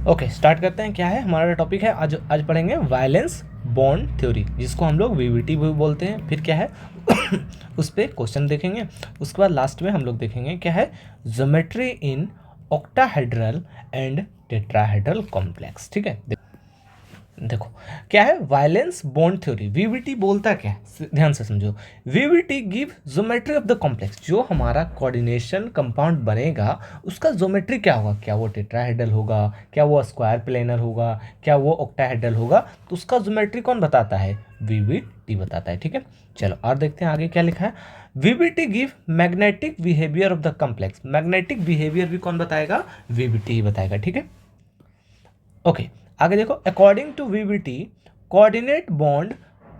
Okay, start करते हैं। क्या है हमारा टॉपिक है आज पढ़ेंगे वैलेंस बॉन्ड थ्योरी, जिसको हम लोग वीवीटी भी बोलते हैं। फिर क्या है उस पर क्वेश्चन देखेंगे। उसके बाद लास्ट में हम लोग देखेंगे क्या है geometry in octahedral and tetrahedral complex. ठीक है, देखो क्या है वैलेंस बॉन्ड थ्योरी। वीवीटी बोलता क्या है, ध्यान से समझो। VVT give geometry of the complex. जो हमारा कोऑर्डिनेशन कंपाउंड बनेगा उसका ज्योमेट्री क्या होगा, क्या वो टेट्राहेड्रल होगा, क्या वो स्क्वायर प्लेनर होगा, क्या वो ऑक्टाहेड्रल होगा, तो उसका ज्योमेट्री कौन बताता है, वीवीटी बताता है। ठीक है, चलो और देखते हैं आगे क्या लिखा है। VVT give magnetic behaviour of the complex. Magnetic behaviour भी कौन बताएगा, वीवीटी ही बताएगा। ठीक है, ओके आगे देखो। According to VBT coordinate bond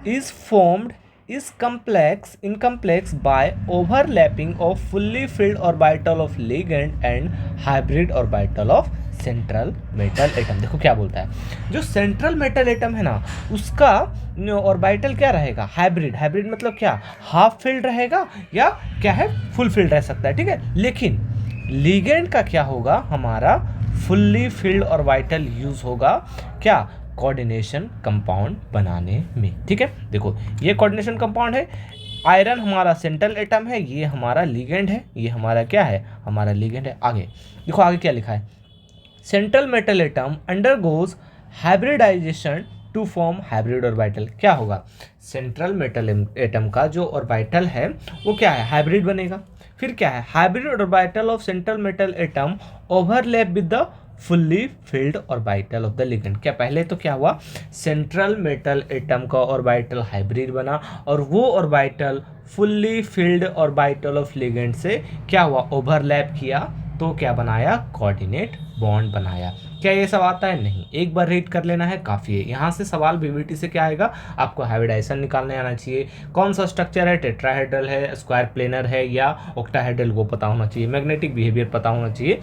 is formed is complex by overlapping of fully filled orbital of ligand and hybrid orbital of central metal atom. देखो क्या बोलता है, जो सेंट्रल मेटल एटम है ना उसका ऑर्बिटल क्या रहेगा, हाइब्रिड। हाइब्रिड मतलब क्या, हाफ फिल्ड रहेगा या क्या है फुल फिल्ड रह सकता है। ठीक है, लेकिन लिगेंड का क्या होगा, हमारा फुल्ली फिल्ड ऑर्बिटल यूज होगा क्या, कोऑर्डिनेशन कंपाउंड बनाने में। ठीक है, देखो ये कोऑर्डिनेशन कंपाउंड है। आयरन हमारा सेंट्रल एटम है, ये हमारा लिगेंड है, ये हमारा क्या है, हमारा लिगेंड है। आगे देखो आगे क्या लिखा है, central metal atom undergoes hybridization to form hybrid orbital. क्या होगा, सेंट्रल मेटल एटम का जो ऑर्बिटल है वो क्या है, हाइब्रिड बनेगा। फिर क्या है, hybrid orbital of central metal atom overlap with the fully filled orbital of the ligand. क्या पहले तो क्या हुआ, सेंट्रल मेटल एटम का ऑर्बिटल हाइब्रिड बना और वो orbital fully filled orbital of ligand से क्या हुआ, ओवरलैप किया, तो क्या बनाया, कोऑर्डिनेट बॉन्ड बनाया। क्या ये सब आता है, नहीं, एक बार रीड कर लेना है काफ़ी है। यहाँ से सवाल वीवीटी से क्या आएगा, आपको हाइब्रिडाइजेशन निकालने आना चाहिए, कौन सा स्ट्रक्चर है, टेट्राहेड्रल है, स्क्वायर प्लेनर है या ऑक्टाहेड्रल, वो पता होना चाहिए, मैग्नेटिक बिहेवियर पता होना चाहिए।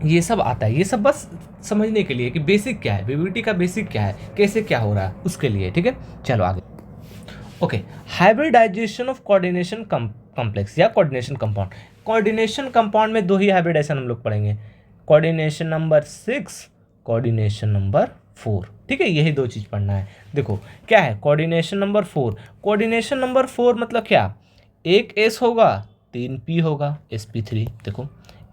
ये सब आता है, ये सब बस समझने के लिए कि बेसिक क्या है, वीवीटी का बेसिक क्या है, कैसे क्या हो रहा है उसके लिए। ठीक है, चलो आगे। Okay, hybridization of coordination complex या कोऑर्डिनेशन कंपाउंड। कोऑर्डिनेशन कंपाउंड में दो ही हाइब्रिडाइजेशन हम लोग पढ़ेंगे, कोऑर्डिनेशन नंबर 6, कोऑर्डिनेशन नंबर 4। ठीक है, यही दो चीज़ पढ़ना है। देखो क्या है, कोऑर्डिनेशन नंबर 4। कोऑर्डिनेशन नंबर 4 मतलब क्या, एक एस होगा 3 पी होगा, sp3। देखो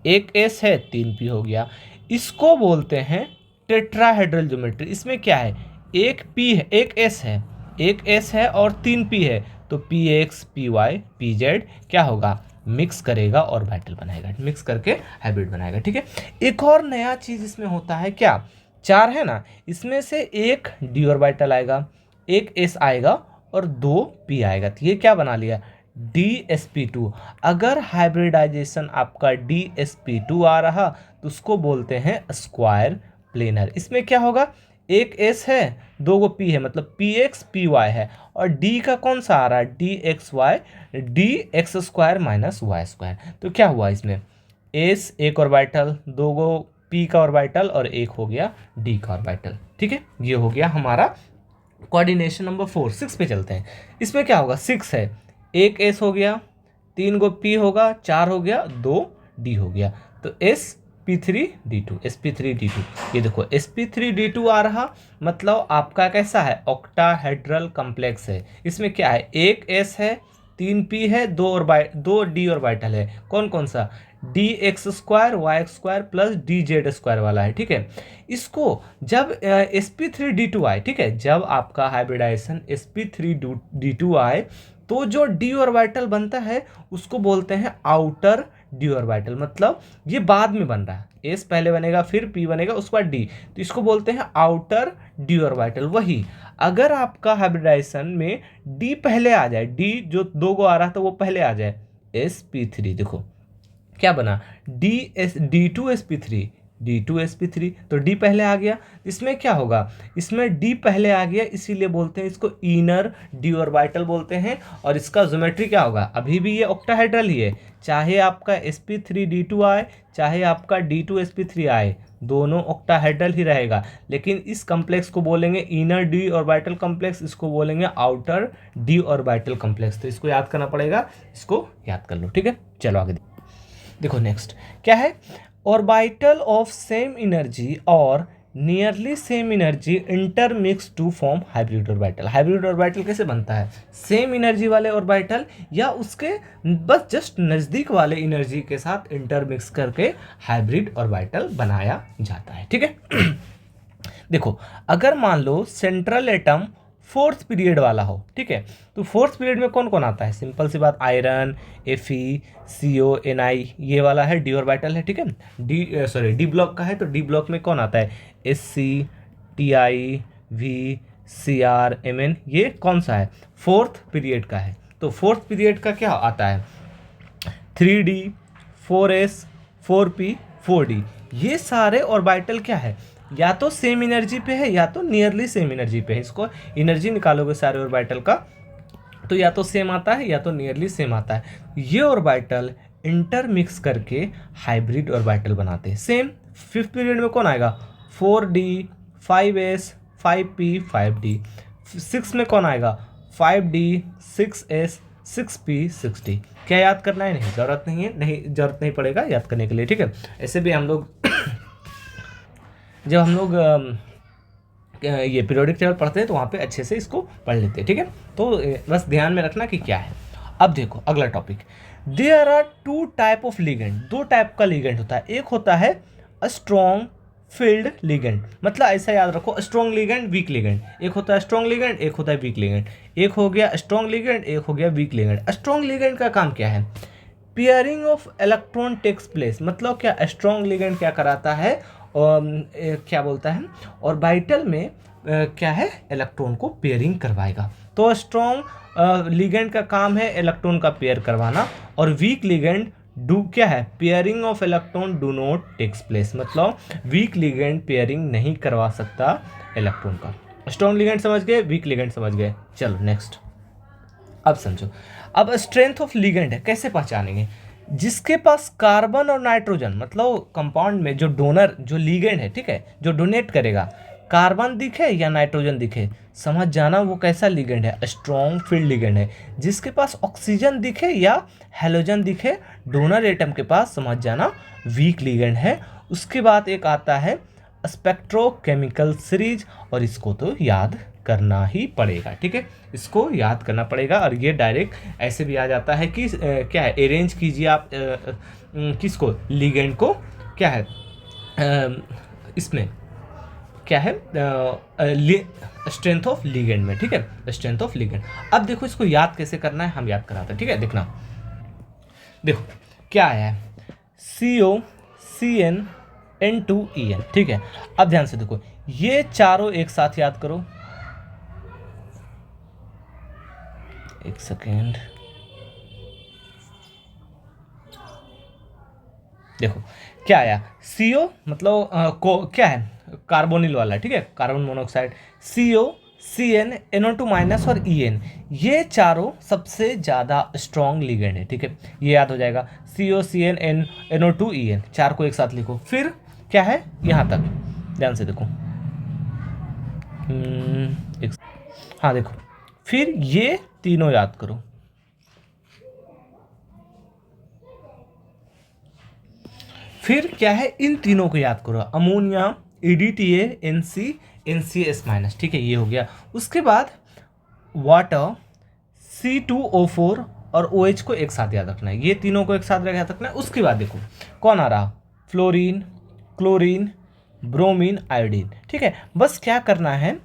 एक एस है 3 पी हो गया, इसको बोलते हैं टेट्राहेड्रल ज्योमेट्री। इसमें क्या है, एक पी है, एक एस है और 3 पी है, तो p x p y p z क्या होगा, मिक्स करेगा और ऑर्बिटल बनाएगा, मिक्स करके हाइब्रिड बनाएगा। ठीक है, एक और नया चीज़ इसमें होता है, क्या 4 है ना, इसमें से एक डी ऑर्बिटल आएगा, एक एस आएगा और 2 पी आएगा, तो ये क्या बना लिया, DsP2। अगर हाइब्रिडाइजेशन आपका DsP2 आ रहा तो उसको बोलते हैं स्क्वायर प्लेनर। इसमें क्या होगा, एक एस है, 2 गो पी है, मतलब पी एक्स पी वाई है, और डी का कौन सा आ रहा है, d x y, d x square minus y square. तो क्या हुआ इसमें, एस एक ऑर्बिटल, 2 गो पी का ऑर्बिटल और एक हो गया डी का ऑर्बिटल। ठीक है, ये हो गया हमारा कोऑर्डिनेशन नंबर 4। 6 पे चलते हैं। इसमें क्या होगा, 6 है, एक एस हो गया, 3 गो पी होगा, 4 हो गया, 2 डी हो गया, तो sp3d2, sp3d2। ये देखो sp3d2 आ रहा, मतलब आपका कैसा है, ऑक्टाहेड्रल कॉम्प्लेक्स है। इसमें क्या है, एक एस है, 3 पी है, 2 डी ऑर्बिटल है, कौन कौन सा, d x square y square plus d z square वाला है। ठीक है, इसको जब sp3d2 आए, ठीक है, जब आपका हाइब्रिडाइजेशन sp3d2 आए तो जो डी ऑर्बिटल बनता है उसको बोलते हैं आउटर डी ऑर्बिटल। मतलब ये बाद में बन रहा है, एस पहले बनेगा फिर पी बनेगा उसके बाद डी, तो इसको बोलते हैं आउटर डी ऑर्बिटल। वही अगर आपका हाइब्रिडाइजेशन में डी पहले आ जाए, डी जो 2 गो आ रहा था वो पहले आ जाए, sp3, देखो क्या बना, d2sp3, d2sp3, तो d पहले आ गया। इसमें क्या होगा, इसमें d पहले आ गया, इसीलिए बोलते हैं इसको इनर डी ऑर्बिटल बोलते हैं। और इसका ज्योमेट्री क्या होगा, अभी भी ये ऑक्टाहेड्रल ही है, चाहे आपका sp3d2 आए चाहे आपका d2sp3 आए, दोनों ऑक्टाहेड्रल ही रहेगा। लेकिन इस कॉम्प्लेक्स को बोलेंगे इनर डी ऑर्बिटल कॉम्प्लेक्स, इसको बोलेंगे आउटर डी ऑर्बिटल कॉम्प्लेक्स। तो इसको याद करना पड़ेगा, इसको याद कर लो। ठीक है, चलो आगे देखो नेक्स्ट क्या है, ऑर्बिटल ऑफ सेम एनर्जी और nearly same energy intermix to form hybrid orbital. Hybrid orbital कैसे बनता है? सेम एनर्जी वाले ऑर्बिटल या उसके बस जस्ट नज़दीक वाले एनर्जी के साथ इंटरमिक्स करके हाइब्रिड ऑर्बिटल बनाया जाता है। ठीक है। देखो, अगर मान लो सेंट्रल एटम फोर्थ पीरियड वाला हो, ठीक है, तो फोर्थ पीरियड में कौन कौन आता है? सिंपल सी बात, आयरन, Fe, CO, Ni, ये वाला है डी ऑर्बिटल है। ठीक है, डी ब्लॉक का है, तो डी ब्लॉक में कौन आता है? Sc, Ti, V, Cr, Mn, ये कौन सा है? फोर्थ पीरियड का है। तो फोर्थ पीरियड का क्या आता है? 3d, 4s, 4p, 4d, ये सारे ऑर्बिटल क्या है? या तो सेम एनर्जी पे है या तो नियरली सेम एनर्जी पे है। इसको एनर्जी निकालोगे सारे ऑर्बिटल का तो या तो सेम आता है या तो नियरली सेम आता है। ये ऑर्बिटल इंटरमिक्स करके हाइब्रिड ऑर्बिटल बनाते हैं। सेम फिफ्थ पीरियड में कौन आएगा? 4d, 5s, 5p, 5d। Six में कौन आएगा? 5d, 6s, 6p, 6d। क्या याद करना है? नहीं, ज़रूरत नहीं है, ज़रूरत नहीं पड़ेगा याद करने के लिए। ठीक है, ऐसे भी हम लोग जब हम लोग ये पीरियोडिक टेबल पढ़ते हैं तो वहाँ पे अच्छे से इसको पढ़ लेते हैं। ठीक है, तो बस ध्यान में रखना कि क्या है। अब देखो अगला topic, there are two type of ligand. दो टाइप का लिगेंड होता है। एक होता है स्ट्रॉन्ग फील्ड लिगेंड, मतलब ऐसा याद रखो, स्ट्रॉन्ग लिगेंड, वीक लिगेंड। एक होता है स्ट्रॉन्ग लिगेंड, एक होता है वीक लिगेंड। एक हो गया स्ट्रॉन्ग लिगेंड, एक हो गया वीक लिगेंड। स्ट्रॉन्ग लिगेंड का काम क्या है? Pairing of electron takes place, मतलब क्या स्ट्रॉन्ग लिगेंड क्या कराता है? क्या बोलता है? ऑर्बिटल में क्या है? इलेक्ट्रॉन को पेयरिंग करवाएगा। तो स्ट्रॉन्ग लिगेंड का काम है इलेक्ट्रॉन का पेयर करवाना, और वीक लिगेंड डू क्या है? Pairing of electron do not takes place, मतलब वीक लिगेंड पेयरिंग नहीं करवा सकता इलेक्ट्रॉन का। स्ट्रॉन्ग लिगेंड समझ गए, वीक लिगेंड समझ गए। चलो नेक्स्ट, अब समझो। अब स्ट्रेंथ ऑफ लिगेंड है, कैसे पहचानेंगे? जिसके पास कार्बन और नाइट्रोजन, मतलब कंपाउंड में जो डोनर, जो लिगेंड है, ठीक है, जो डोनेट करेगा, कार्बन दिखे या नाइट्रोजन दिखे, समझ जाना वो कैसा लिगेंड है? स्ट्रॉन्ग फील्ड लिगेंड है। जिसके पास ऑक्सीजन दिखे या हेलोजन दिखे डोनर एटम के पास, समझ जाना वीक लिगेंड है। उसके बाद एक आता है स्पेक्ट्रोकेमिकल सीरीज, और इसको तो याद करना ही पड़ेगा। ठीक है, इसको याद करना पड़ेगा, और ये डायरेक्ट ऐसे भी आ जाता है कि क्या है? अरेंज कीजिए आप किसको? लिगेंड को। क्या है इसमें? क्या है? स्ट्रेंथ ऑफ लिगेंड में। ठीक है, स्ट्रेंथ ऑफ लिगेंड। अब देखो इसको याद कैसे करना है, हम याद कराते हैं। ठीक है, देखना, देखो क्या आया है? CO, CN, N2, EN। ठीक है, अब ध्यान से देखो, ये चारों एक साथ याद करो। एक सेकेंड, देखो क्या आया? CO मतलब क्या है? कार्बोनिल वाला, ठीक है, carbon monoxide. CO, CN, NO2 minus और EN, ये चारों सबसे ज़्यादा स्ट्रॉन्ग लिगेंड है। ठीक है, ये याद हो जाएगा। CO, CN, NO2, EN, चार को एक साथ लिखो। फिर क्या है यहाँ तक? ध्यान से देखो, हाँ देखो, फिर ये तीनों याद करो। फिर क्या है? इन तीनों को याद करो, ammonia, EDTA, NC, NCS minus. ठीक है, ये हो गया। उसके बाद वाटर, C2O4 और OH को एक साथ याद रखना है। ये तीनों को एक साथ याद रखना है। उसके बाद देखो कौन आ रहा? Fluorine, chlorine, bromine, iodine. ठीक है, बस क्या करना है?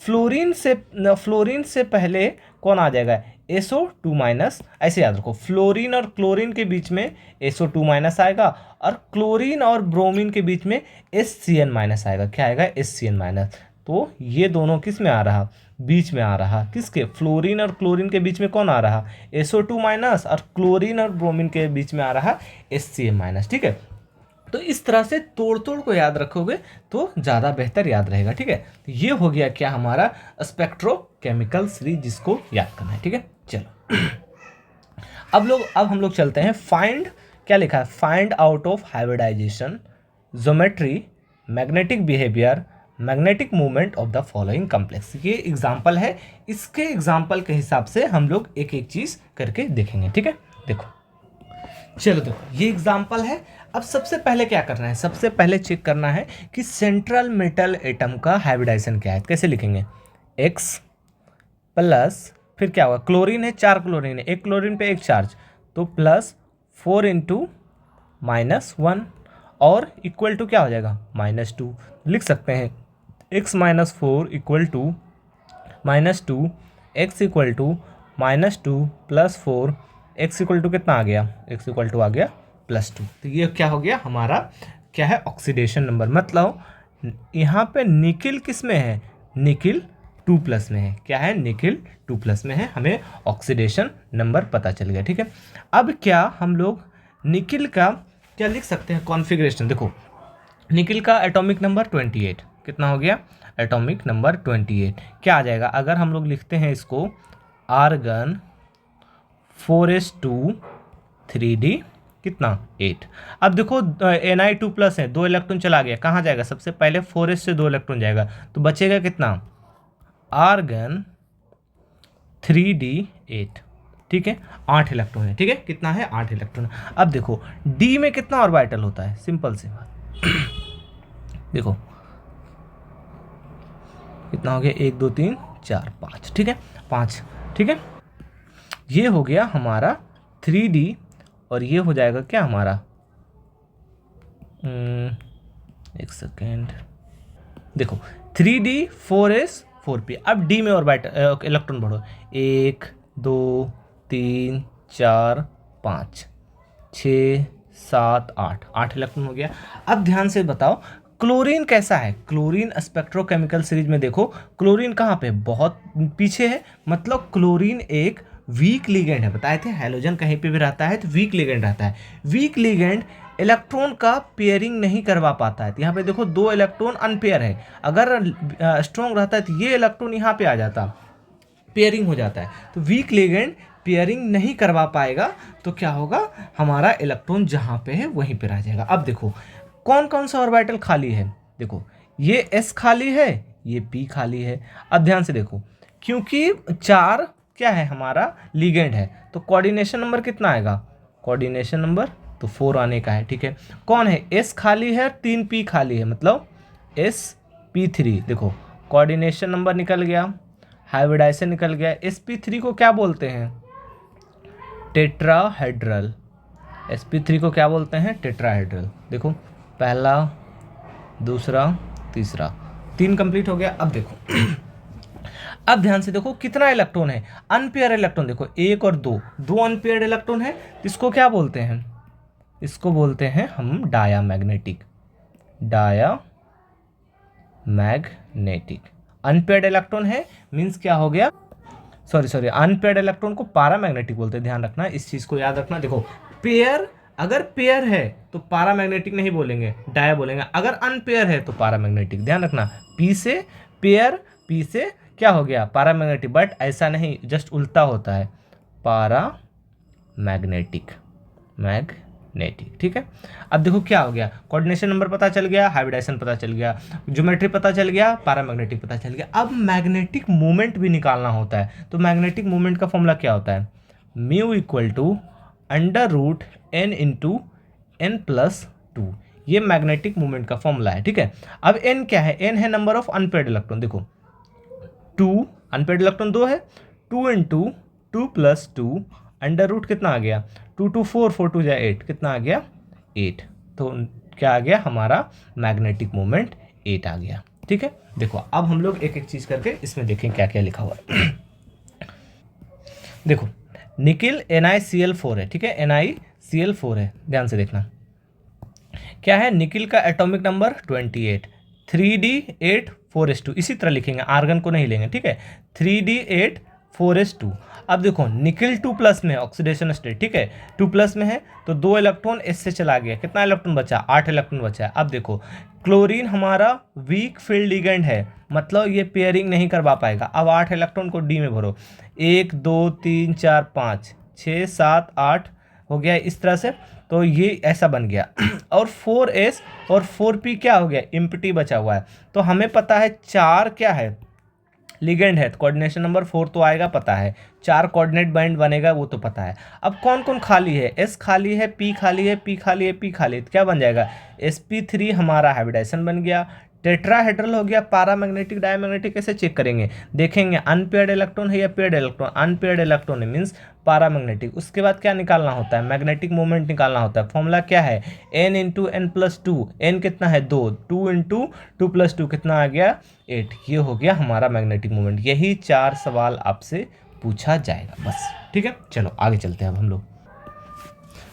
फ्लोरीन से पहले कौन आ जाएगा? SO2 माइनस, ऐसे याद रखो। फ्लोरीन और क्लोरीन के बीच में SO2 माइनस आएगा, और क्लोरीन और ब्रोमीन के बीच में SCN माइनस आएगा। क्या आएगा? SCN minus. तो ये दोनों किस में आ रहा? बीच में आ रहा। किसके? फ्लोरीन और क्लोरीन के बीच में कौन आ रहा? SO2 माइनस, और क्लोरीन और ब्रोमीन के बीच में आ रहा SCN माइनस। ठीक है, तो इस तरह से तोड़ तोड़ को याद रखोगे तो ज़्यादा बेहतर याद रहेगा। ठीक है, ये हो गया क्या हमारा? स्पेक्ट्रोकेमिकल सीरीज, जिसको याद करना है। ठीक है, चलो अब हम लोग चलते हैं फाइंड। क्या लिखा है? Find out of hybridization, geometry, magnetic behaviour, magnetic movement of the following complex. ये एग्जाम्पल है, इसके एग्जाम्पल के हिसाब से हम लोग एक एक चीज़ करके देखेंगे। ठीक है, देखो चलो देखो ये एग्जाम्पल है। अब सबसे पहले क्या करना है, सबसे पहले चेक करना है कि सेंट्रल मेटल एटम का हाइब्रिडाइजेशन क्या है। कैसे लिखेंगे, X प्लस फिर क्या होगा, क्लोरीन है, 4 क्लोरीन है, एक क्लोरीन पे एक चार्ज, तो प्लस 4 इंटू -1 और इक्वल टू क्या हो जाएगा -2। लिख सकते हैं x minus 4 equal to -2, x equal to -2 plus 4, x equal to कितना आ गया, x इक्वल टू आ गया +2। तो ये क्या हो गया हमारा, क्या है, ऑक्सीडेशन नंबर। मतलब यहाँ पे निकिल किस में है, निकिल 2+ में है। क्या है, निकिल 2+ में है। हमें ऑक्सीडेशन नंबर पता चल गया। ठीक है, अब क्या हम लोग निकिल का क्या लिख सकते हैं, कॉन्फ़िगरेशन। देखो निकिल का एटॉमिक नंबर 28 कितना हो गया, एटॉमिक नंबर 28 क्या आ जाएगा, अगर हम लोग लिखते हैं इसको आर्गन 4s2 3d कितना 8। अब देखो Ni2+ है, 2 इलेक्ट्रॉन चला गया, कहाँ जाएगा, सबसे पहले 4s से 2 इलेक्ट्रॉन जाएगा, तो बचेगा कितना, आर्गन 3d8। ठीक है, 8 इलेक्ट्रॉन है। ठीक है, कितना है, 8 इलेक्ट्रॉन। अब देखो डी में कितना ऑर्बिटल होता है, सिंपल सी बात देखो कितना हो गया, 1 2 3 4 5। ठीक है, 5। ठीक है, ये हो गया हमारा 3d और ये हो जाएगा क्या हमारा, एक सेकेंड, देखो 3d 4s 4p। अब डी में ऑर्बिटल इलेक्ट्रॉन बढ़ो, 1 2 3 4 5 6 7 8 इलेक्ट्रॉन हो गया। अब ध्यान से बताओ क्लोरीन कैसा है, क्लोरीन स्पेक्ट्रोकेमिकल सीरीज में देखो क्लोरीन कहाँ पे, बहुत पीछे है। मतलब क्लोरीन एक वीक लिगेंड है, बताए थे हैलोजन कहीं पे भी रहता है तो वीक लिगेंड रहता है। वीक लिगेंड इलेक्ट्रॉन का पेयरिंग नहीं करवा पाता है। तो यहाँ पे देखो 2 इलेक्ट्रॉन अनपेयर है, अगर स्ट्रॉन्ग रहता है तो ये इलेक्ट्रॉन यहाँ पे आ जाता, पेयरिंग हो जाता है। तो वीक लिगेंड पेयरिंग नहीं करवा पाएगा, तो क्या होगा, हमारा इलेक्ट्रॉन जहाँ पे है वहीं पे रह जाएगा। अब देखो कौन कौन सा ऑर्बिटल खाली है, देखो ये s खाली है, ये p खाली है। अब ध्यान से देखो क्योंकि 4 क्या है हमारा लिगेंड है, तो कोऑर्डिनेशन नंबर कितना आएगा, कोऑर्डिनेशन नंबर तो 4 आने का है। ठीक है, कौन है, s खाली है, 3 p खाली है, मतलब sp3। देखो कोऑर्डिनेशन नंबर निकल गया, हाइब्रिडाइजेशन निकल गया। sp3 को क्या बोलते हैं, टेट्राहेड्रल। sp3 को क्या बोलते हैं, टेट्राहेड्रल। देखो पहला दूसरा तीसरा, 3 कंप्लीट हो गया। अब देखो अब ध्यान से देखो कितना इलेक्ट्रॉन है, अनपेयर इलेक्ट्रॉन देखो 1 और 2 अनपेयर्ड इलेक्ट्रॉन है। इसको क्या बोलते हैं, इसको बोलते हैं हम डायामैग्नेटिक, डायामैग्नेटिक। अनपेयर्ड इलेक्ट्रॉन है मीन्स क्या हो गया, सॉरी अनपेयर्ड इलेक्ट्रॉन को पैरामैग्नेटिक बोलते हैं, ध्यान रखना, इस चीज़ को याद रखना। देखो पेयर, अगर पेयर है तो पैरामैग्नेटिक नहीं बोलेंगे, डाया बोलेंगे। अगर अनपेयर है तो पैरामैग्नेटिक, ध्यान रखना। पी से पेयर, पी से क्या हो गया, पैरामैग्नेटिक। बट ऐसा नहीं, जस्ट उल्टा होता है, पैरामैग्नेटिक, मैग्नेटिक। ठीक है, अब देखो क्या हो गया, कोऑर्डिनेशन नंबर पता चल गया, हाइब्रिडाइजेशन पता चल गया, ज्योमेट्री पता चल गया, पैरामैग्नेटिक पता चल गया। अब मैग्नेटिक मोमेंट भी निकालना होता है, तो मैग्नेटिक मोमेंट का फॉर्मूला क्या होता है, mu equal to √n into n+2। ये मैग्नेटिक मोमेंट का फॉर्मूला है। ठीक है, अब n क्या है, n है नंबर ऑफ अनपेयर्ड इलेक्ट्रॉन। देखो 2 अनपेयर्ड इलेक्ट्रॉन 2 है, 2 इंटू 2+2 √ कितना आ गया, 2 2 4 4 2 8, कितना आ गया 8। तो क्या आ गया हमारा मैग्नेटिक मोमेंट 8 आ गया। ठीक है, देखो अब हम लोग एक एक चीज़ करके इसमें देखें क्या क्या लिखा हुआ है। देखो निकिल NiCl4 है। ठीक है, NiCl4 है, ध्यान से देखना क्या है, निकिल का एटॉमिक नंबर 28, 3d8 4s2। इसी तरह लिखेंगे, आर्गन को नहीं लेंगे। ठीक है, 3d8 4s2। अब देखो निकिल 2+ में है, ऑक्सीडेशन स्टेट। ठीक है, 2+ में है तो 2 इलेक्ट्रॉन एस से चला गया, कितना इलेक्ट्रॉन बचा, 8 इलेक्ट्रॉन बचा है। अब देखो क्लोरीन हमारा वीक फील्ड लिगेंड है, मतलब ये पेयरिंग नहीं करवा पाएगा। अब 8 इलेक्ट्रॉन को डी में भरो, 1 2 3 4 5 6 7 8 हो गया इस तरह से, तो ये ऐसा बन गया। और 4s और 4p क्या हो गया, एम्प्टी बचा हुआ है। तो हमें पता है 4 क्या है, लिगेंड है, तो कोऑर्डिनेशन नंबर 4 तो आएगा पता है, 4 कोऑर्डिनेट बैंड बनेगा वो तो पता है। अब कौन कौन खाली है, S खाली है, P खाली है, P खाली है, P खाली है, तो क्या बन जाएगा sp3 हमारा हाइब्रिडाइजेशन बन गया। टेट्राहेड्रल हो गया, पैरामैग्नेटिक डायमैग्नेटिक कैसे चेक करेंगे, देखेंगे अनपेयर्ड इलेक्ट्रॉन है या पेयर्ड इलेक्ट्रॉन, अनपेयर्ड इलेक्ट्रॉन है मीन्स पैरामैग्नेटिक। उसके बाद क्या निकालना होता है, मैग्नेटिक मोमेंट निकालना होता है। फॉर्मूला क्या है, n into n plus two, n कितना है 2, 2 इंटू 2 प्लस 2 कितना आ गया 8, ये हो गया हमारा मैग्नेटिक मोमेंट। यही 4 सवाल आपसे पूछा जाएगा बस, ठीक है। चलो आगे चलते हैं अब हम लोग।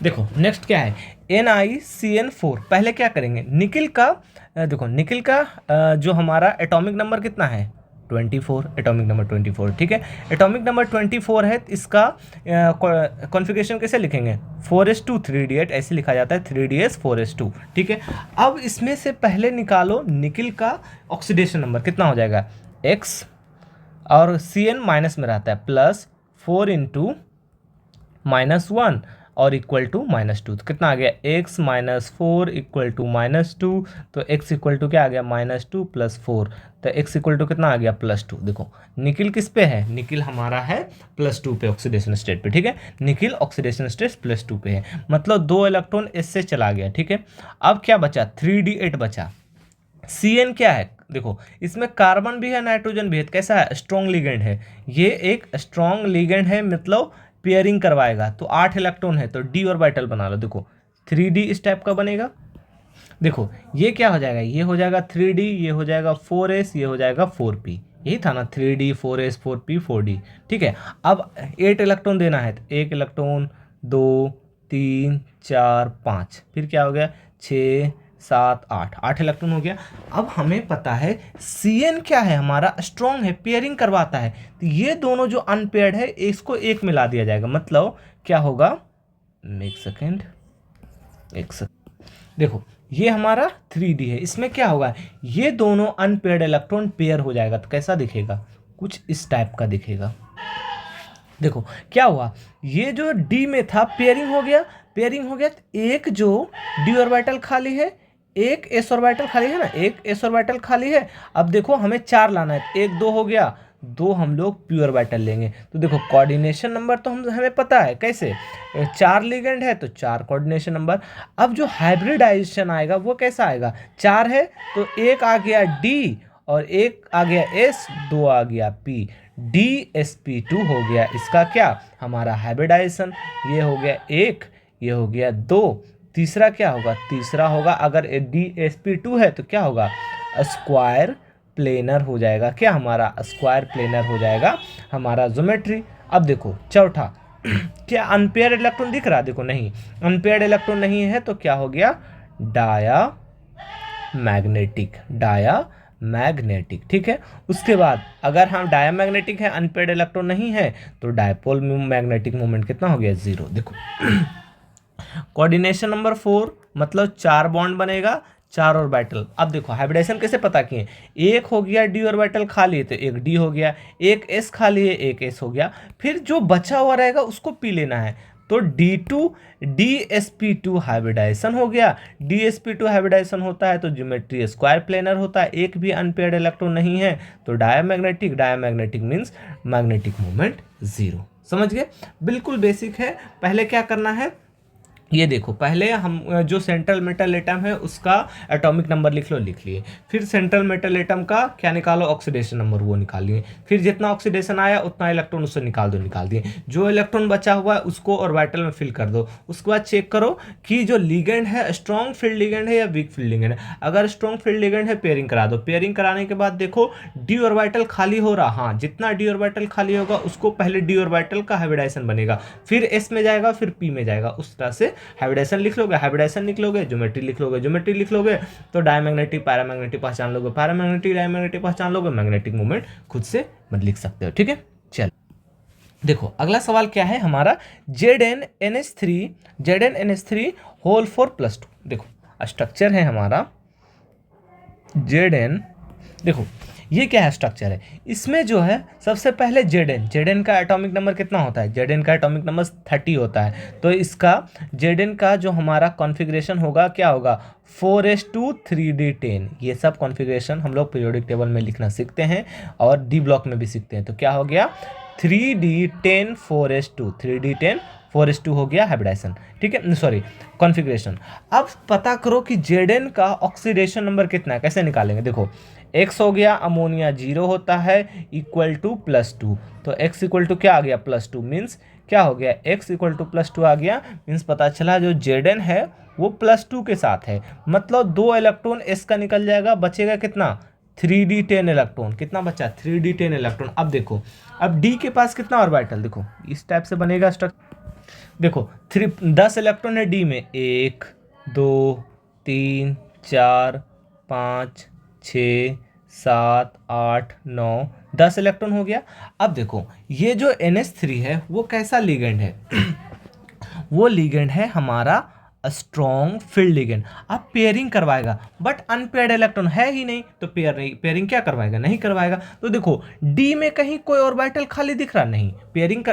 देखो नेक्स्ट क्या है, NiCN4। पहले क्या करेंगे, निकिल का देखो निकिल का जो हमारा एटॉमिक नंबर कितना है 24, एटॉमिक नंबर 24, ठीक है। एटॉमिक नंबर 24 है, इसका कॉन्फ़िगरेशन कैसे लिखेंगे 4s2 3d8 ऐसे लिखा जाता है, 3ds 4s2, ठीक है। अब इसमें से पहले निकालो निकिल का ऑक्सीडेशन नंबर कितना हो जाएगा x, और Cn माइनस में रहता है, प्लस 4 इंटू -1 और इक्वल टू -2, तो कितना आ गया x माइनस 4 इक्वल टू -2, तो x इक्वल टू क्या आ गया -2 प्लस 4, तो x इक्वल टू कितना आ गया +2। देखो निकिल किस पे है, निकिल हमारा है +2 पे ऑक्सीडेशन स्टेट पे, ठीक है। निकिल ऑक्सीडेशन स्टेट +2 पे है, मतलब 2 इलेक्ट्रॉन इससे चला गया, ठीक है। अब क्या बचा 3d8 बचा। Cn क्या है, देखो इसमें कार्बन भी है नाइट्रोजन भी है, कैसा है स्ट्रॉन्ग लिगेंड है, ये एक स्ट्रॉन्ग लिगेंड है, मतलब पेयरिंग करवाएगा। तो 8 इलेक्ट्रॉन है तो d ऑर्बिटल बना लो, देखो 3d इस टाइप का बनेगा। देखो ये क्या हो जाएगा, ये हो जाएगा 3d, ये हो जाएगा 4s, ये हो जाएगा 4p, यही था ना 3d 4s 4p 4d, ठीक है। अब 8 इलेक्ट्रॉन देना है, तो 1 इलेक्ट्रॉन 2 3 4 5, फिर क्या हो गया 6 7 8 इलेक्ट्रॉन हो गया। अब हमें पता है Cn क्या है हमारा स्ट्रॉन्ग है, पेयरिंग करवाता है, तो ये दोनों जो अनपेयर्ड है इसको एक मिला दिया जाएगा, मतलब क्या होगा, एक सेकेंड, देखो ये हमारा 3d है, इसमें क्या होगा ये दोनों अनपेयर्ड इलेक्ट्रॉन पेयर हो जाएगा, तो कैसा दिखेगा कुछ इस टाइप का दिखेगा। देखो क्या हुआ, ये जो d में था पेयरिंग हो गया, तो एक जो d ऑर्बिटल खाली है, एक s ऑर्बिटल खाली है ना, एक s ऑर्बिटल खाली है। अब देखो हमें 4 लाना है, 1 2 हो गया, 2 हम लोग p ऑर्बिटल लेंगे। तो देखो कोऑर्डिनेशन नंबर तो हमें पता है कैसे, 4 लिगेंड है तो 4 कोऑर्डिनेशन नंबर। अब जो हाइब्रिडाइजेशन आएगा वो कैसा आएगा, 4 है तो 1 आ गया d और 1 आ गया s, 2 आ गया p, dsp2 हो गया इसका क्या हमारा हाइब्रिडाइजेशन। ये हो गया 1, ये हो गया 2, तीसरा क्या होगा, तीसरा होगा अगर dsp2 है तो क्या होगा स्क्वायर प्लेनर हो जाएगा, क्या हमारा स्क्वायर प्लेनर हो जाएगा हमारा ज्योमेट्री। अब देखो चौथा क्या अनपेयर इलेक्ट्रॉन दिख रहा, देखो नहीं अनपेयर्ड इलेक्ट्रॉन नहीं है, तो क्या हो गया डायामैग्नेटिक, ठीक है। उसके बाद अगर हम डायामैग्नेटिक है अनपेयर्ड इलेक्ट्रॉन नहीं है, तो डायपोल मैग्नेटिक मोमेंट कितना हो गया 0। देखो कोऑर्डिनेशन नंबर 4 मतलब 4 बॉन्ड बनेगा, 4 ऑर्बिटल। अब देखो हाइब्रिडाइजेशन कैसे पता किए, एक हो गया d ऑर्बिटल खाली है तो एक d हो गया, एक s खाली है एक s हो गया, फिर जो बचा हुआ रहेगा उसको p लेना है, तो d2 dsp2 हाइब्रिडाइजेशन हो गया। dsp2 हाइब्रिडाइजेशन होता है तो ज्योमेट्री स्क्वायर प्लेनर होता है, एक भी अनपेयर्ड इलेक्ट्रॉन नहीं है, तो डायमैग्नेटिक मीन्स मैग्नेटिक मोमेंट 0। समझ गए, बिल्कुल बेसिक है। पहले क्या करना है, ये देखो पहले हम जो सेंट्रल मेटल एटम है उसका एटॉमिक नंबर लिख लिए, फिर सेंट्रल मेटल एटम का क्या निकालो ऑक्सीडेशन नंबर वो निकाल लिए, फिर जितना ऑक्सीडेशन आया उतना इलेक्ट्रॉन उससे निकाल दिए, जो इलेक्ट्रॉन बचा हुआ है उसको ऑर्बिटल में फिल कर दो। उसके बाद चेक करो कि जो लिगेंड है स्ट्रॉन्ग फील्ड लिगेंड है या वीक फील्ड लिगेंड है, अगर स्ट्रॉन्ग फील्ड लिगेंड है पेयरिंग करा दो। पेयरिंग कराने के बाद देखो डी ऑर्बिटल खाली हो रहा, हाँ जितना डी ऑर्बिटल खाली होगा उसको पहले डी ऑर्बिटल का हाइब्रिडाइजेशन बनेगा, फिर एस में जाएगा फिर पी में जाएगा, उस तरह से हाइब्रिडाइजेशन लिख लोगे, हाइब्रिडाइजेशन लिख लोगे, ज्योमेट्री लिख लोगे, तो डायमैग्नेटिक पैरामैग्नेटिक पहचान लोगे, पैरामैग्नेटिक डायमैग्नेटिक पहचान लोगे, मैग्नेटिक मोमेंट खुद से मत लिख सकते हो, ठीक है। चल देखो अगला सवाल क्या है हमारा, ZnNH3 होल 4+2। देखो स्ट्रक्चर है हमारा Zn, देखो ये क्या है स्ट्रक्चर है, इसमें जो है सबसे पहले जेड का एटॉमिक नंबर कितना होता है, जेड का एटॉमिक नंबर 30 होता है। तो इसका जेड का जो हमारा कॉन्फ़िगरेशन होगा क्या होगा 4s2 3d10। ये सब कॉन्फ़िगरेशन हम लोग पीरियोडिक टेबल में लिखना सीखते हैं और डी ब्लॉक में भी सीखते हैं। तो क्या हो गया 3d10 4s2 3d10 4s2 हो गया हाइब्रिडाइजेशन, ठीक है, सॉरी कॉन्फ़िगरेशन। अब पता करो कि जेड का ऑक्सीडेशन नंबर कितना है, कैसे निकालेंगे, देखो x हो गया अमोनिया 0 होता है इक्वल टू +2, तो x इक्वल टू क्या आ गया +2, मीन्स क्या हो गया x इक्वल टू +2 आ गया, मीन्स पता चला जो जेडन है वो +2 के साथ है, मतलब 2 इलेक्ट्रॉन s का निकल जाएगा, बचेगा कितना 3d10 इलेक्ट्रॉन, कितना बचा 3d10 इलेक्ट्रॉन। अब देखो अब d के पास कितना ऑर्बिटल, देखो इस टाइप से बनेगा स्ट्रक्चर, देखो 10 इलेक्ट्रॉन है डी में, 1 2 3 4 5 6 7 8 9 10 इलेक्ट्रॉन हो गया। अब देखो ये जो NH3 है वो कैसा लिगेंड है वो लिगेंड है हमारा स्ट्रॉन्ग फील्ड लिगेंड। अब पेयरिंग करवाएगा बट अनपेयर्ड इलेक्ट्रॉन है ही नहीं, तो पेयरिंग क्या करवाएगा, नहीं करवाएगा। तो देखो डी में कहीं कोई ऑर्बिटल खाली दिख रहा नहीं, पेयरिंग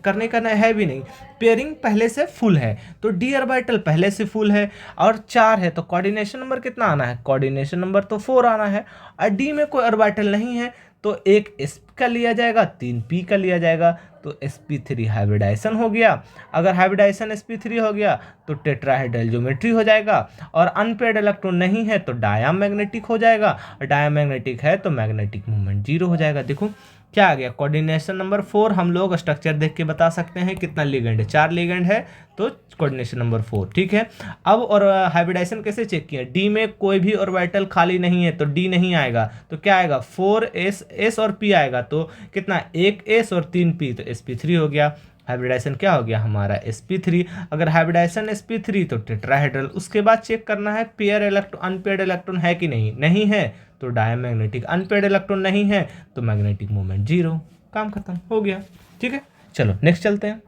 करने का है भी नहीं, पेयरिंग पहले से फुल है, तो डी ऑर्बिटल पहले से फुल है और 4 है, तो कोऑर्डिनेशन नंबर कितना आना है, कोऑर्डिनेशन नंबर तो 4 आना है। और डी में कोई ऑर्बिटल नहीं है तो एक s का लिया जाएगा 3 p का लिया जाएगा, तो sp3 हाइब्रिडाइजेशन हो गया। अगर हाइब्रिडाइजेशन sp3 हो गया तो टेट्राहेड्रल ज्योमेट्री हो जाएगा, और अनपेयर्ड इलेक्ट्रॉन नहीं है तो डायमैग्नेटिक हो जाएगा, और डायमैग्नेटिक है तो मैग्नेटिक मूवमेंट 0 हो जाएगा। देखो क्या आ गया कोऑर्डिनेशन नंबर 4, हम लोग स्ट्रक्चर देख के बता सकते हैं कितना लिगेंड है, 4 लिगेंड है तो कोऑर्डिनेशन नंबर 4, ठीक है। अब और हाइब्रिडाइजेशन कैसे चेक किया, डी में कोई भी ऑर्बिटल खाली नहीं है तो डी नहीं आएगा, तो क्या आएगा 4s s और p आएगा, तो कितना 1 s और 3 p, तो sp3 हो गया। हाइब्रिडाइजेशन क्या हो गया हमारा sp3। अगर हाइब्रिडाइजेशन sp3 तो टेट्राहेड्रल, उसके बाद चेक करना है पेयर इलेक्ट्रॉन अनपेयर्ड इलेक्ट्रॉन है कि नहीं, नहीं है तो डायमैग्नेटिक, अनपेयर्ड इलेक्ट्रॉन नहीं है तो मैग्नेटिक मूवमेंट 0, काम खत्म हो गया, ठीक है। चलो नेक्स्ट चलते हैं।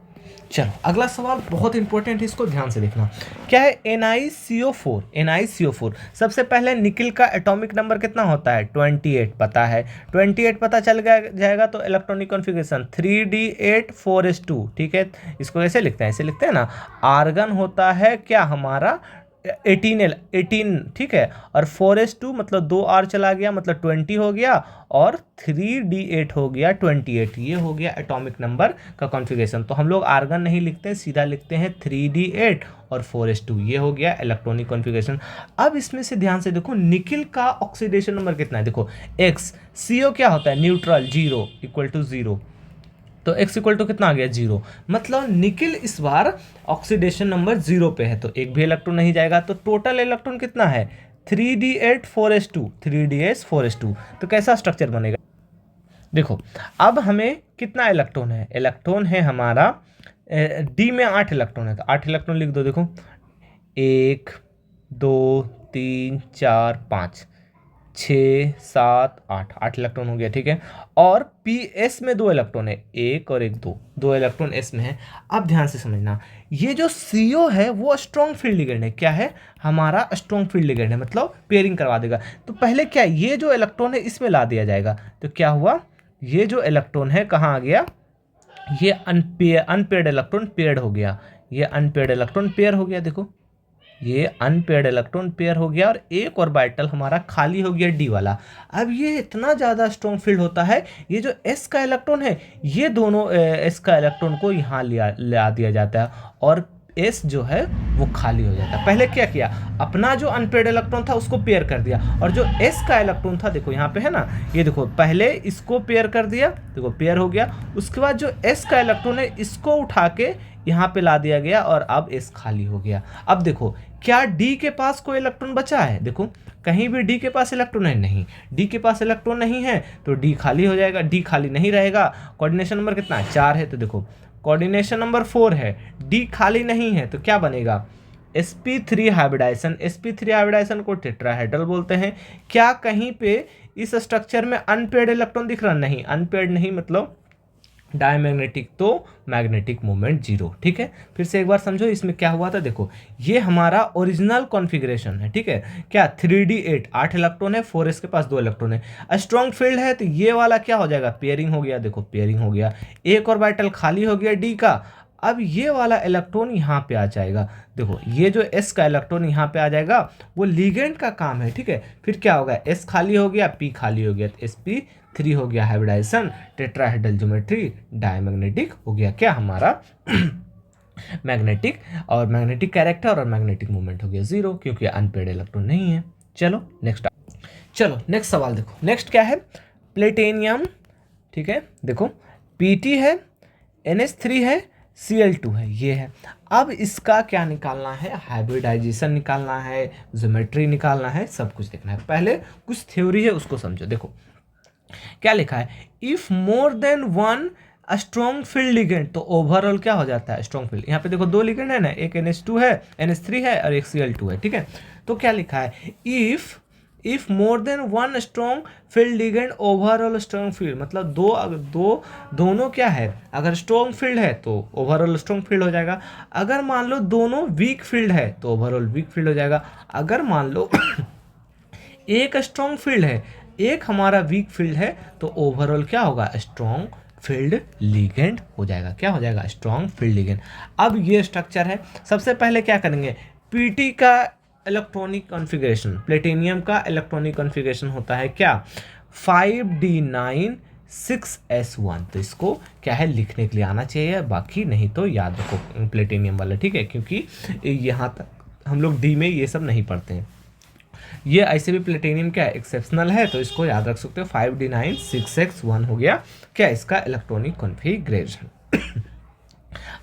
चलो अगला सवाल बहुत इंपॉर्टेंट है, इसको ध्यान से देखना। क्या है NiCO4, NiCO4 सबसे पहले निकिल का एटॉमिक नंबर कितना होता है 28 पता है, 28 पता चल जाएगा तो इलेक्ट्रॉनिक कॉन्फ़िगरेशन 3d8 4s2, ठीक है। इसको ऐसे लिखते हैं, ऐसे लिखते हैं ना, आर्गन होता है क्या हमारा 18, ठीक है, और 4s2 मतलब 2 r चला गया मतलब 20 हो गया, और 3d8 हो गया 28, ये हो गया एटॉमिक नंबर का कॉन्फ़िगरेशन। तो हम लोग आर्गन नहीं लिखते हैं, सीधा लिखते हैं 3d8 और 4s2, ये हो गया इलेक्ट्रॉनिक कॉन्फ़िगरेशन। अब इसमें से ध्यान से देखो निकिल का ऑक्सीडेशन नंबर कितना है, देखो x, CO क्या होता है न्यूट्रल 0 इक्वल टू 0, तो x इक्वल टू कितना आ गया 0, मतलब निकिल इस बार ऑक्सीडेशन नंबर 0 पे है, तो एक भी इलेक्ट्रॉन नहीं जाएगा, तो टोटल इलेक्ट्रॉन कितना है 3d8 4s2, 3ds 4s2। तो कैसा स्ट्रक्चर बनेगा, देखो अब हमें कितना इलेक्ट्रॉन है, इलेक्ट्रॉन है हमारा डी में 8 इलेक्ट्रॉन है, तो 8 इलेक्ट्रॉन लिख दो, देखो 1 2 3 4 5 6 7 8, 8 इलेक्ट्रॉन हो गया, ठीक है। और पी एस में 2 इलेक्ट्रॉन है, 1 और 1 2 इलेक्ट्रॉन एस में है। अब ध्यान से समझना, ये जो CO है वो स्ट्रॉन्ग फील्ड लिगेंड है, क्या है हमारा स्ट्रॉन्ग फील्ड लिगेंड है, मतलब पेयरिंग करवा देगा। तो पहले क्या ये जो इलेक्ट्रॉन है इसमें ला दिया जाएगा, तो क्या हुआ ये जो इलेक्ट्रॉन है कहाँ आ गया, ये अनपेयर्ड इलेक्ट्रॉन पेयर्ड हो गया, ये अनपेयर्ड इलेक्ट्रॉन पेयर हो गया, देखो ये अनपेयर्ड इलेक्ट्रॉन पेयर हो गया, और एक ऑर्बिटल हमारा खाली हो गया डी वाला। अब ये इतना ज़्यादा स्ट्रॉन्ग फील्ड होता है, ये जो एस का इलेक्ट्रॉन है ये दोनों एस का इलेक्ट्रॉन को यहाँ ला दिया जाता है, और एस जो है वो खाली हो जाता है। पहले क्या किया, अपना जो अनपेयर्ड इलेक्ट्रॉन था उसको पेयर कर दिया, और जो एस का इलेक्ट्रॉन था देखो यहाँ पे है ना, ये देखो पहले इसको पेयर कर दिया, देखो पेयर हो गया, उसके बाद जो एस का इलेक्ट्रॉन है इसको उठा के यहाँ पे ला दिया गया, और अब एस खाली हो गया। अब देखो क्या डी के पास कोई इलेक्ट्रॉन बचा है, देखो कहीं भी डी के पास इलेक्ट्रॉन है नहीं, डी के पास इलेक्ट्रॉन नहीं है तो डी खाली हो जाएगा, डी खाली नहीं रहेगा। कोऑर्डिनेशन नंबर कितना है 4 है, तो देखो कोऑर्डिनेशन नंबर 4 है, डी खाली नहीं है, तो क्या बनेगा sp3 हाइब्रिडाइजेशन। sp3 हाइब्रिडाइजेशन को टेट्राहेड्रल बोलते हैं। क्या कहीं पे इस स्ट्रक्चर में अनपेयर्ड इलेक्ट्रॉन दिख रहा, नहीं अनपेयर्ड नहीं, मतलब डायमैग्नेटिक तो मैग्नेटिक मोमेंट जीरो। ठीक है, फिर से एक बार समझो इसमें क्या हुआ था। देखो ये हमारा ओरिजिनल कॉन्फ़िगरेशन है। ठीक है, क्या 3d8 8 इलेक्ट्रॉन है, 4s के पास 2 इलेक्ट्रॉन है, स्ट्रॉन्ग फील्ड है, तो ये वाला क्या हो जाएगा, पेयरिंग हो गया। देखो पेयरिंग हो गया, एक ऑर्बिटल खाली हो गया डी का। अब ये वाला इलेक्ट्रॉन यहाँ पे आ जाएगा। देखो ये जो s का इलेक्ट्रॉन यहाँ पे आ जाएगा, वो लिगेंड का काम है। ठीक है, फिर क्या होगा, s खाली हो गया, p खाली हो गया, तो sp3 हो गया हाइब्रिडाइजेशन, टेट्राहेड्रल ज्योमेट्री, डायमैग्नेटिक हो गया क्या हमारा मैग्नेटिक, और मैग्नेटिक कैरेक्टर और मैग्नेटिक मोमेंट हो गया जीरो, क्योंकि अनपेड इलेक्ट्रॉन नहीं है। चलो नेक्स्ट सवाल देखो। नेक्स्ट क्या है, प्लेटिनियम। ठीक है, देखो Pt है, NH3 है, Cl2 है, ये है। अब इसका क्या निकालना है, हाइब्रिडाइजेशन निकालना है, ज्योमेट्री निकालना है, सब कुछ देखना है। पहले कुछ थ्योरी है उसको समझो। देखो क्या लिखा है, if more than one strong field ligand, तो ओवरऑल क्या हो जाता है, स्ट्रॉन्ग फील्ड। यहाँ पे देखो 2 लिगेंड है ना, एक NH2 है, NH3 है और एक Cl2 है। ठीक है, तो क्या लिखा है, if more than one strong field ligand overall strong field, मतलब दोनों क्या है, अगर स्ट्रॉन्ग फील्ड है तो ओवरऑल स्ट्रॉन्ग फील्ड हो जाएगा। अगर मान लो दोनों वीक फील्ड है तो ओवरऑल वीक फील्ड हो जाएगा। अगर मान लो एक स्ट्रॉन्ग फील्ड है, एक हमारा वीक फील्ड है, तो ओवरऑल क्या होगा, स्ट्रॉन्ग फील्ड लिगेंड हो जाएगा। क्या हो जाएगा, स्ट्रॉन्ग फील्ड लिगेंड। अब ये स्ट्रक्चर है, सबसे पहले क्या करेंगे, पीटी का इलेक्ट्रॉनिक कॉन्फ़िगरेशन, प्लेटिनियम का इलेक्ट्रॉनिक कॉन्फ़िगरेशन होता है क्या, 5d9 6s1। तो इसको क्या है, लिखने के लिए आना चाहिए, बाकी नहीं तो याद रखो प्लेटिनियम वाला। ठीक है, क्योंकि यहाँ तक हम लोग डी में ये सब नहीं पढ़ते हैं। ये ऐसे भी प्लेटिनियम क्या है, एक्सेप्शनल है, तो इसको याद रख सकते हो। 5d9 6s1 हो गया क्या, इसका इलेक्ट्रॉनिक कॉन्फ़िगरेशन।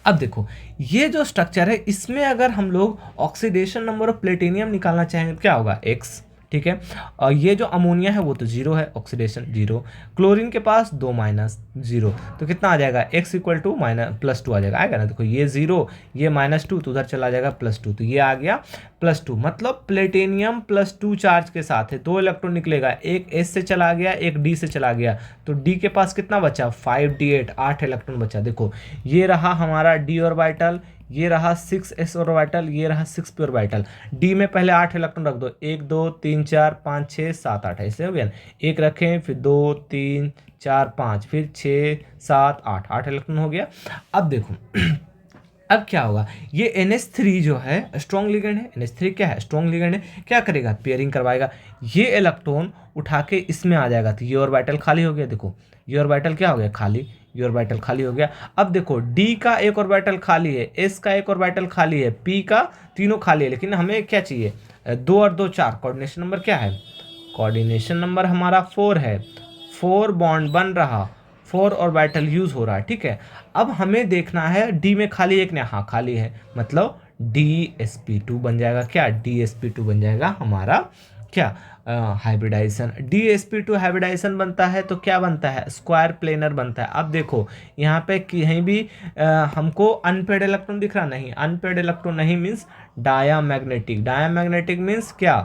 अब देखो ये जो स्ट्रक्चर है, इसमें अगर हम लोग ऑक्सीडेशन नंबर ऑफ प्लेटिनियम निकालना चाहेंगे तो क्या होगा, x। ठीक है, और ये जो अमोनिया है वो तो जीरो है, ऑक्सीडेशन जीरो। क्लोरीन के पास 2 -0, तो कितना आ जाएगा, x इक्वल टू +2 आ जाएगा, आएगा ना। देखो ये 0, ये -2, तो उधर चला जाएगा +2, तो ये आ गया +2। मतलब प्लेटिनियम +2 चार्ज के साथ है, 2 इलेक्ट्रॉन निकलेगा, एक s से चला गया, एक d से चला गया, तो d के पास कितना बचा, 5d8 8 इलेक्ट्रॉन बचा। देखो ये रहा हमारा d ऑर्बिटल, ये रहा 6s ऑर्बिटल, ये रहा 6p ऑर्बिटल। डी में पहले 8 इलेक्ट्रॉन रख दो, 1 2 3 4 5 6 7 8, ऐसे हो गया ना। एक रखें, फिर 2 3 4 5, फिर 6 7 8, 8 इलेक्ट्रॉन हो गया। अब देखो अब क्या होगा, ये NH3 जो है स्ट्रॉन्ग लिगेंड है, NH3 क्या है, स्ट्रॉन्ग लिगेंड है, क्या करेगा, पेयरिंग करवाएगा। ये इलेक्ट्रॉन उठा के इसमें आ जाएगा, तो ये ऑर्बिटल खाली हो गया। देखो ये ऑर्बिटल क्या हो गया, खाली, ये ऑर्बिटल खाली हो गया। अब देखो D का एक ऑर्बिटल खाली है, S का एक ऑर्बिटल खाली है, P का तीनों खाली है, लेकिन हमें क्या चाहिए, 2 और 2 4, कोऑर्डिनेशन नंबर क्या है, कोऑर्डिनेशन नंबर हमारा 4 है, 4 बॉन्ड बन रहा, 4 ऑर्बिटल यूज हो रहा है। ठीक है, अब हमें देखना है D में खाली एक ने, हाँ खाली है, मतलब DsP2 बन जाएगा। क्या, DsP2 बन जाएगा हमारा क्या, हाइब्रिडाइजेशन। DsP2 हाइब्रिडाइजेशन बनता है तो क्या बनता है, स्क्वायर प्लेनर बनता है। अब देखो यहाँ पे कहीं भी हमको अनपेड इलेक्ट्रॉन दिख रहा, नहीं, अनपेड इलेक्ट्रॉन नहीं मीन्स डायामैग्नेटिक, डायामैग्नेटिक मीन्स क्या,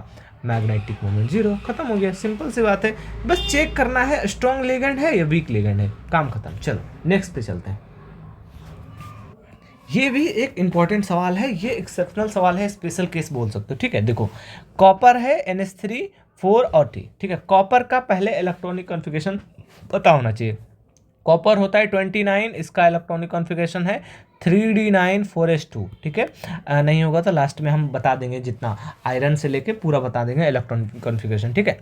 मैग्नेटिक मोमेंट जीरो। खत्म हो गया, सिंपल सी बात है। बस चेक करना है स्ट्रॉन्ग लिगेंड है या वीक लिगेंड है, काम खत्म। चलो नेक्स्ट पे चलते हैं। ये भी एक इंपॉर्टेंट सवाल है, ये एक्सेप्शनल सवाल है, स्पेशल केस बोल सकते हो। ठीक है, देखो कॉपर है, NH3 4 और T। ठीक है, कॉपर का पहले इलेक्ट्रॉनिक कॉन्फ़िगरेशन पता होना चाहिए। कॉपर होता है 29, इसका इलेक्ट्रॉनिक कॉन्फ़िगरेशन है 3d9 4s2। ठीक है, नहीं होगा तो लास्ट में हम बता देंगे, जितना आयरन से लेके पूरा बता देंगे इलेक्ट्रॉनिक कॉन्फ़िगरेशन। ठीक है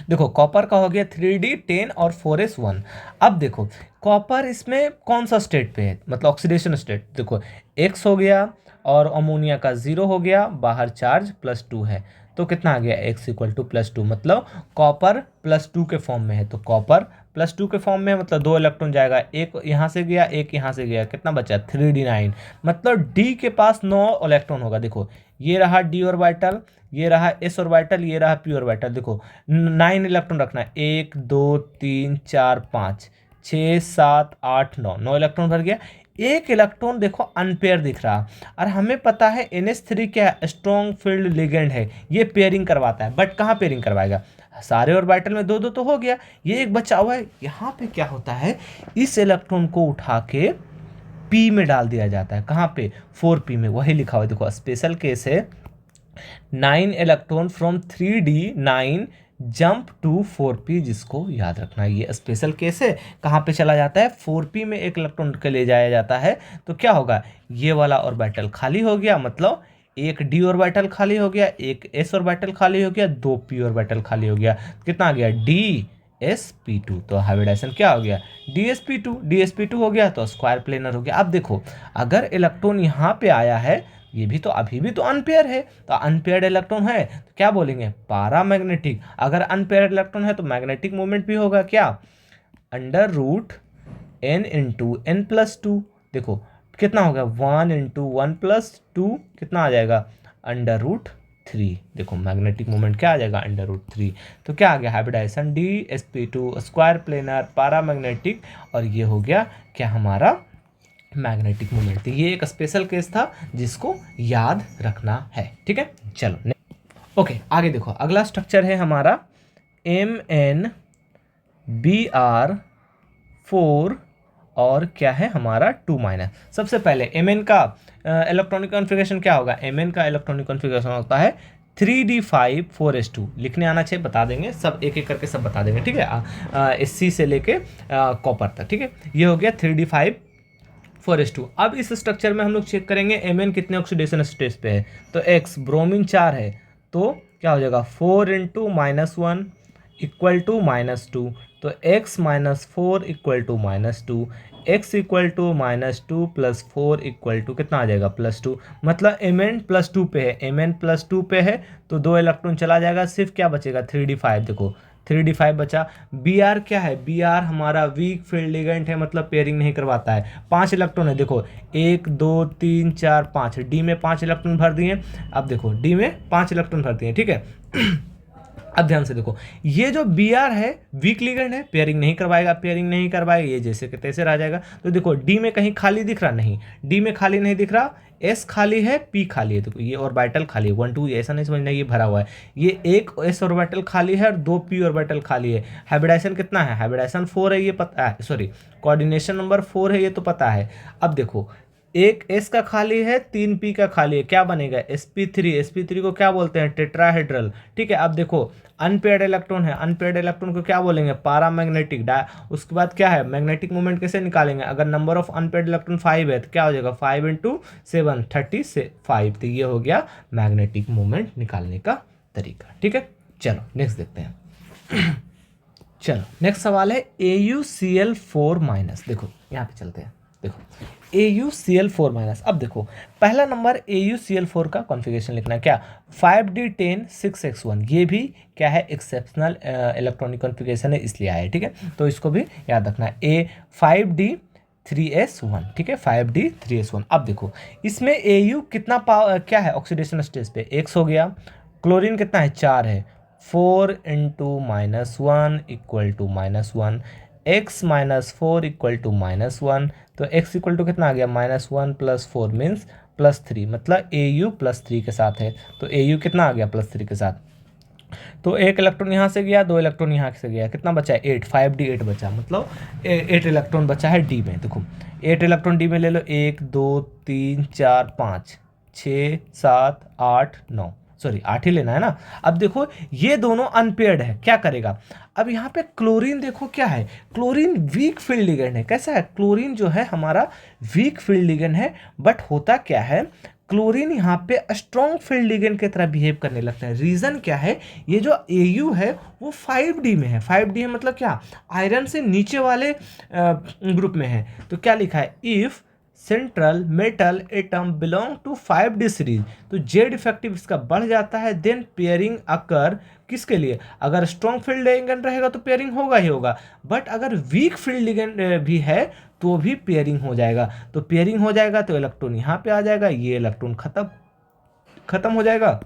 देखो कॉपर का हो गया 3d10 और 4s1। अब देखो कॉपर इसमें कौन सा स्टेट पे है, मतलब ऑक्सीडेशन स्टेट। देखो X हो गया और अमोनिया का 0 हो गया, बाहर चार्ज +2 है, तो कितना आ गया, x इक्वल टू +2, मतलब कॉपर +2 के फॉर्म में है। तो कॉपर +2 के फॉर्म में, मतलब 2 इलेक्ट्रॉन जाएगा, एक यहाँ से गया, एक यहाँ से गया, कितना बचा 3d9, मतलब D के पास 9 इलेक्ट्रॉन होगा। देखो ये रहा D ऑर्बिटल, ये रहा S ऑर्बिटल, ये रहा P ऑर्बिटल। देखो 9 इलेक्ट्रॉन रखना है, 1 2 3 4 5 6 7 8 9, 9 इलेक्ट्रॉन भर गया। एक इलेक्ट्रॉन देखो अनपेयर दिख रहा, और हमें पता है NH3 क्या है, स्ट्रॉन्ग फील्ड लिगेंड है, ये पेयरिंग करवाता है। बट कहाँ पेयरिंग करवाएगा, सारे ऑर्बिटल में दो दो तो हो गया, ये एक बचा हुआ है। यहाँ पे क्या होता है, इस इलेक्ट्रॉन को उठा के p में डाल दिया जाता है। कहाँ पे, 4p में, वही लिखा हुआ है देखो, स्पेशल केस है 9 electron from 3d9 jump to 4p, जिसको याद रखना है, ये स्पेशल केस है। कहाँ पे चला जाता है, 4p में एक इलेक्ट्रॉन के ले जाया जाता है, तो क्या होगा, ये वाला ऑर्बिटल खाली हो गया, मतलब एक d ऑर्बिटल खाली हो गया, एक s ऑर्बिटल खाली हो गया, दो p ऑर्बिटल खाली हो गया, कितना आ गया, dsp2। तो हाइब्रिडाइजेशन क्या हो गया, dsp2 हो गया, तो स्क्वायर प्लेनर हो गया। अब देखो, अगर इलेक्ट्रॉन यहाँ पे आया है, ये भी तो अभी भी तो अनपेयर है, तो अनपेयर्ड इलेक्ट्रॉन है तो क्या बोलेंगे, पारामैग्नेटिक। अगर अनपेयर्ड इलेक्ट्रॉन है तो मैग्नेटिक मोमेंट भी होगा क्या, under root n into n plus two. देखो कितना हो गया, 1 इंटू 1 प्लस 2, कितना आ जाएगा, अंडर रूट 3। देखो मैग्नेटिक मोमेंट क्या आ जाएगा, अंडर रूट 3। तो क्या आ गया, हाइब्रिडाइजेशन dsp2 स्क्वायर प्लेनर पारामैग्नेटिक, और ये हो गया क्या हमारा मैग्नेटिक मोमेंट। ये एक स्पेशल केस था जिसको याद रखना है, ठीक है। चलो ओके, आगे देखो, अगला स्ट्रक्चर है हमारा MnBr4 और क्या है हमारा 2-। सबसे पहले Mn का इलेक्ट्रॉनिक कॉन्फ़िगरेशन क्या होगा, Mn का इलेक्ट्रॉनिक कॉन्फ़िगरेशन होता है 3d5 4s2। लिखने आना चाहिए, बता देंगे सब, एक एक करके सब बता देंगे, ठीक है, SC से लेके कॉपर तक, ठीक है। ये हो गया 3d5 4s2। अब इस स्ट्रक्चर में हम लोग चेक करेंगे Mn कितने ऑक्सीडेशन स्टेज पे है, तो X ब्रोमीन 4 है, तो क्या हो जाएगा 4 इंटू -1 इक्वल टू -2, तो x -4 equal to -2, x equal to -2 plus 4 equal to कितना आ जाएगा, +2। मतलब Mn +2 पे है, Mn +2 पे है, तो 2 इलेक्ट्रॉन चला जाएगा, सिर्फ क्या बचेगा, 3d5। देखो 3d5 बचा। Br क्या है, Br हमारा वीक फील्ड लिगेंड है, मतलब पेयरिंग नहीं करवाता है। 5 इलेक्ट्रॉन है, देखो 1 2 3 4 5, डी में 5 इलेक्ट्रॉन भर दिए। अब देखो डी में 5 इलेक्ट्रॉन भर दिए, ठीक है। अब ध्यान से देखो, ये जो Br है वीक लिगेंड है, पेयरिंग नहीं करवाएगा, ये जैसे कि तैसे रह जाएगा। तो देखो डी में कहीं खाली दिख रहा, नहीं, डी में खाली नहीं दिख रहा, S खाली है, P खाली है। देखो ये ऑर्बिटल खाली है, 1 2 ऐसा नहीं समझना ये भरा हुआ है, ये एक S ऑर्बिटल खाली है और 2 P ऑर्बिटल खाली है। हाइब्रिडाइजेशन कितना है, हाइब्रिडाइजेशन 4 है, ये पता है, सॉरी कोऑर्डिनेशन नंबर 4 है, ये तो पता है। अब देखो एक S का खाली है, 3 P का खाली है, क्या बनेगा, sp3 को क्या बोलते हैं, टेट्राहेड्रल, ठीक है। अब देखो अनपेयर्ड इलेक्ट्रॉन है, अनपेयर्ड इलेक्ट्रॉन को क्या बोलेंगे, पारामैग्नेटिक। उसके बाद क्या है, मैग्नेटिक मोमेंट कैसे निकालेंगे, अगर नंबर ऑफ अनपेयर्ड इलेक्ट्रॉन 5 है तो क्या हो जाएगा, 5 इंटू 7 35। तो ये हो गया मैग्नेटिक मोमेंट निकालने का तरीका, ठीक है। चलो नेक्स्ट देखते हैं। चलो नेक्स्ट सवाल है AuCl4-। देखो यहाँ पे चलते हैं, देखो AuCl4-। अब देखो पहला नंबर AuCl4 का कॉन्फ़िगरेशन लिखना है, क्या 5d10 6x1। ये भी क्या है, एक्सेप्शनल इलेक्ट्रॉनिक कॉन्फ़िगरेशन है, इसलिए आया है, ठीक है। तो इसको भी याद रखना है, A 5d3s1, ठीक है, 5d3s1। अब देखो इसमें Au कितना क्या है ऑक्सीडेशन स्टेज पे, x हो गया, क्लोरीन कितना है, 4 है, 4 into -1 equal to -1, x -4 equal to -1, तो x इक्वल टू कितना आ गया, -1 प्लस 4 मीन्स +3, मतलब Au +3 के साथ है, तो Au कितना आ गया, +3 के साथ। तो एक इलेक्ट्रॉन यहाँ से गया, 2 इलेक्ट्रॉन यहाँ से गया, कितना बचा है, 8, 5d8 बचा, मतलब 8 इलेक्ट्रॉन बचा है डी में। देखो 8 इलेक्ट्रॉन डी में ले लो, 1 2 3 4 5 6 7 8 9, सॉरी 8 ही लेना है ना। अब देखो ये दोनों अनपेयर्ड है, क्या करेगा, अब यहाँ पे क्लोरीन देखो क्या है, क्लोरीन वीक फील्ड लिगेंड है। कैसा है, क्लोरीन जो है हमारा वीक फील्ड लिगेंड है, बट होता क्या है, क्लोरीन यहाँ पे स्ट्रॉन्ग फील्ड लिगेंड की तरह बिहेव करने लगता है। रीज़न क्या है, ये जो Au है वो 5d में है, 5d है मतलब क्या, आयरन से नीचे वाले ग्रुप में है। तो क्या लिखा है, if central metal atom belong to 5d series, तो जेड इफेक्टिव इसका बढ़ जाता है, देन पेयरिंग अकर किसके लिए, अगर स्ट्रॉन्ग फील्ड लिगेंड रहेगा तो पेयरिंग होगा ही होगा, बट अगर वीक फील्ड लिगेंड भी है तो भी पेयरिंग हो जाएगा। तो पेयरिंग हो जाएगा तो इलेक्ट्रॉन यहाँ पे आ जाएगा, ये इलेक्ट्रॉन खत्म हो जाएगा,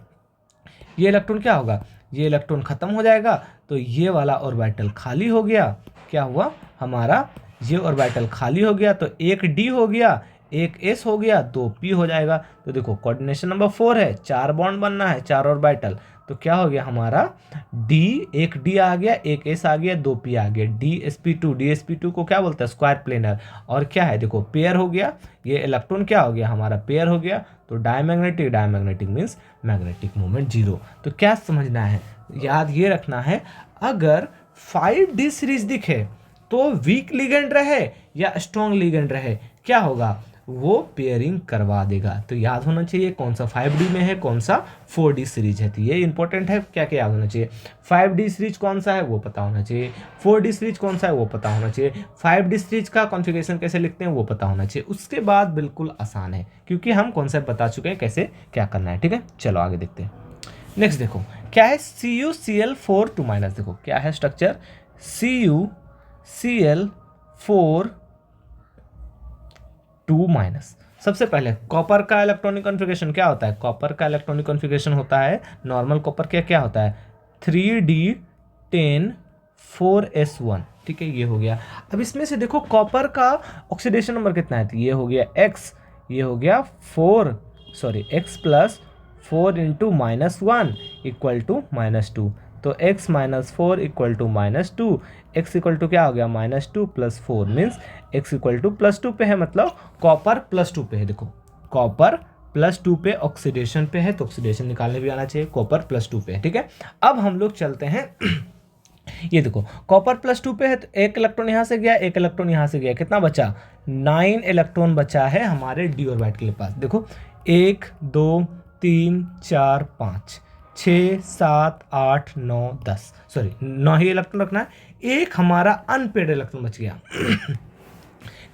ये इलेक्ट्रॉन क्या होगा, ये इलेक्ट्रॉन खत्म हो जाएगा, तो ये वाला ऑर्बिटल खाली हो गया। क्या हुआ हमारा, ये ऑर्बिटल खाली हो गया, तो एक डी हो गया, एक एस हो गया, 2 पी हो जाएगा। तो देखो कोऑर्डिनेशन नंबर 4 है, 4 बॉन्ड बनना है, 4 ऑर्बिटल। तो क्या हो गया हमारा डी, एक डी आ गया, एक एस आ गया, 2 पी आ गया, dsp2। dsp2 को क्या बोलते हैं, स्क्वायर प्लेनर। और क्या है देखो पेयर हो गया, ये इलेक्ट्रॉन क्या हो गया हमारा पेयर हो गया। तो diamagnetic, diamagnetic means magnetic moment zero. तो क्या समझना है, याद ये रखना है, अगर 5d सीरीज दिखे तो वीक लिगेंड रहे या स्ट्रॉन्ग लिगेंड रहे, क्या होगा, वो पेयरिंग करवा देगा। तो याद होना चाहिए कौन सा 5d में है, कौन सा 4d सीरीज है। तो ये इंपॉर्टेंट है, क्या क्या याद होना चाहिए, 5d सीरीज कौन सा है वो पता होना चाहिए, 4d सीरीज कौन सा है वो पता होना चाहिए, 5d सीरीज का कॉन्फ़िगरेशन कैसे लिखते हैं वो पता होना चाहिए। उसके बाद बिल्कुल आसान है, क्योंकि हम कॉन्सेप्ट बता चुके हैं कैसे क्या करना है। ठीक है, चलो आगे देखते हैं। नेक्स्ट देखो क्या है, CuCl4 देखो क्या है स्ट्रक्चर, CuCl4 सबसे पहले कॉपर का इलेक्ट्रॉनिक कॉन्फ़िगरेशन क्या होता है, कॉपर का इलेक्ट्रॉनिक कॉन्फ़िगरेशन होता है नॉर्मल कॉपर क्या क्या होता है 3d10 4s1। ठीक है, ये हो गया। अब इसमें से देखो कॉपर का ऑक्सीडेशन नंबर कितना है, तो ये हो गया x, ये हो गया x plus 4 into -1 equal to -2। तो x -4 equal to -2, x equal to क्या हो गया -2 plus 4 means x equal to +2 पे है, मतलब कॉपर +2 पे है। देखो कॉपर +2 पे ऑक्सीडेशन पे है, तो ऑक्सीडेशन निकालने भी आना चाहिए, कॉपर +2 पे है। ठीक है, अब हम लोग चलते हैं ये देखो कॉपर +2 पे है, तो एक इलेक्ट्रॉन यहाँ से गया, एक इलेक्ट्रॉन यहाँ से गया, कितना बचा 9 इलेक्ट्रॉन बचा है हमारे डी ऑर्बिटल के पास। देखो 1 2 3 4 5 6 7 8 9 10, सॉरी 9 ही इलेक्ट्रॉन रखना है, एक हमारा अनपेड इलेक्ट्रॉन बच गया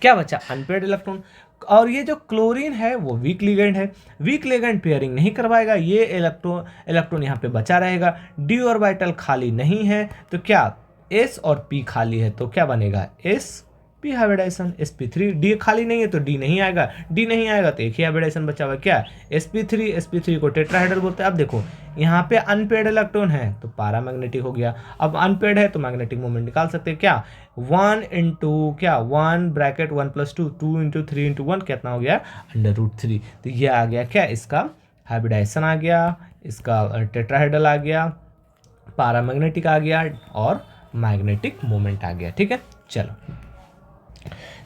क्या बचा, अनपेड इलेक्ट्रॉन। और ये जो क्लोरीन है वो वीक लिगेंड है, वीक लिगेंड पेयरिंग नहीं करवाएगा, ये इलेक्ट्रॉन यहाँ पे बचा रहेगा। डी ऑर्बिटल खाली नहीं है, तो क्या एस और पी खाली है, तो क्या बनेगा S P hybridisation, sp3। D खाली नहीं है तो डी नहीं आएगा, डी नहीं आएगा तो एक ही हाइब्रिडाइजेशन बचा हुआ क्या sp3 को टेट्राहेड्रल बोलते हैं। अब देखो यहाँ पे अनपेड इलेक्ट्रॉन है तो पारामैग्नेटिक हो गया, अब अनपेड है तो मैग्नेटिक मोमेंट निकाल सकते हैं क्या 1 इंटू क्या 1 ब्रैकेट 1 + 2 2 इंटू 3 इंटू 1 कितना हो गया √3। तो ये आ गया क्या, इसका हाइब्रिडाइजेशन आ गया, इसका टेट्राहेड्रल आ गया, पारामैग्नेटिक आ गया और मैग्नेटिक मोमेंट आ गया। ठीक है, चलो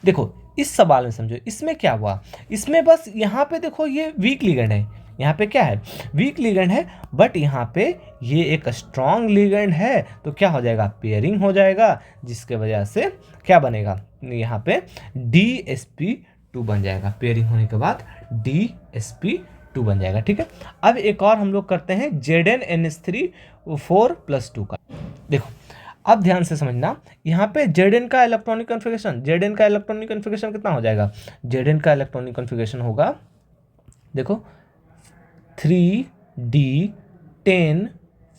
देखो इस सवाल में समझो, इसमें क्या हुआ, इसमें बस यहाँ पे देखो ये वीक लिगेंड है, यहाँ पे क्या है वीक लिगेंड है, बट यहाँ पे ये एक स्ट्रॉन्ग लिगेंड है, तो क्या हो जाएगा पेयरिंग हो जाएगा, जिसके वजह से क्या बनेगा यहाँ पे DsP2 बन जाएगा, पेयरिंग होने के बाद DsP2 बन जाएगा। ठीक है, अब एक और हम लोग करते हैं ZnNH3 4+2 का। देखो अब ध्यान से समझना, यहाँ पे Zn का इलेक्ट्रॉनिक कॉन्फ़िगरेशन, Zn का इलेक्ट्रॉनिक कॉन्फ़िगरेशन कितना हो जाएगा, Zn का इलेक्ट्रॉनिक कॉन्फ़िगरेशन होगा देखो 3d10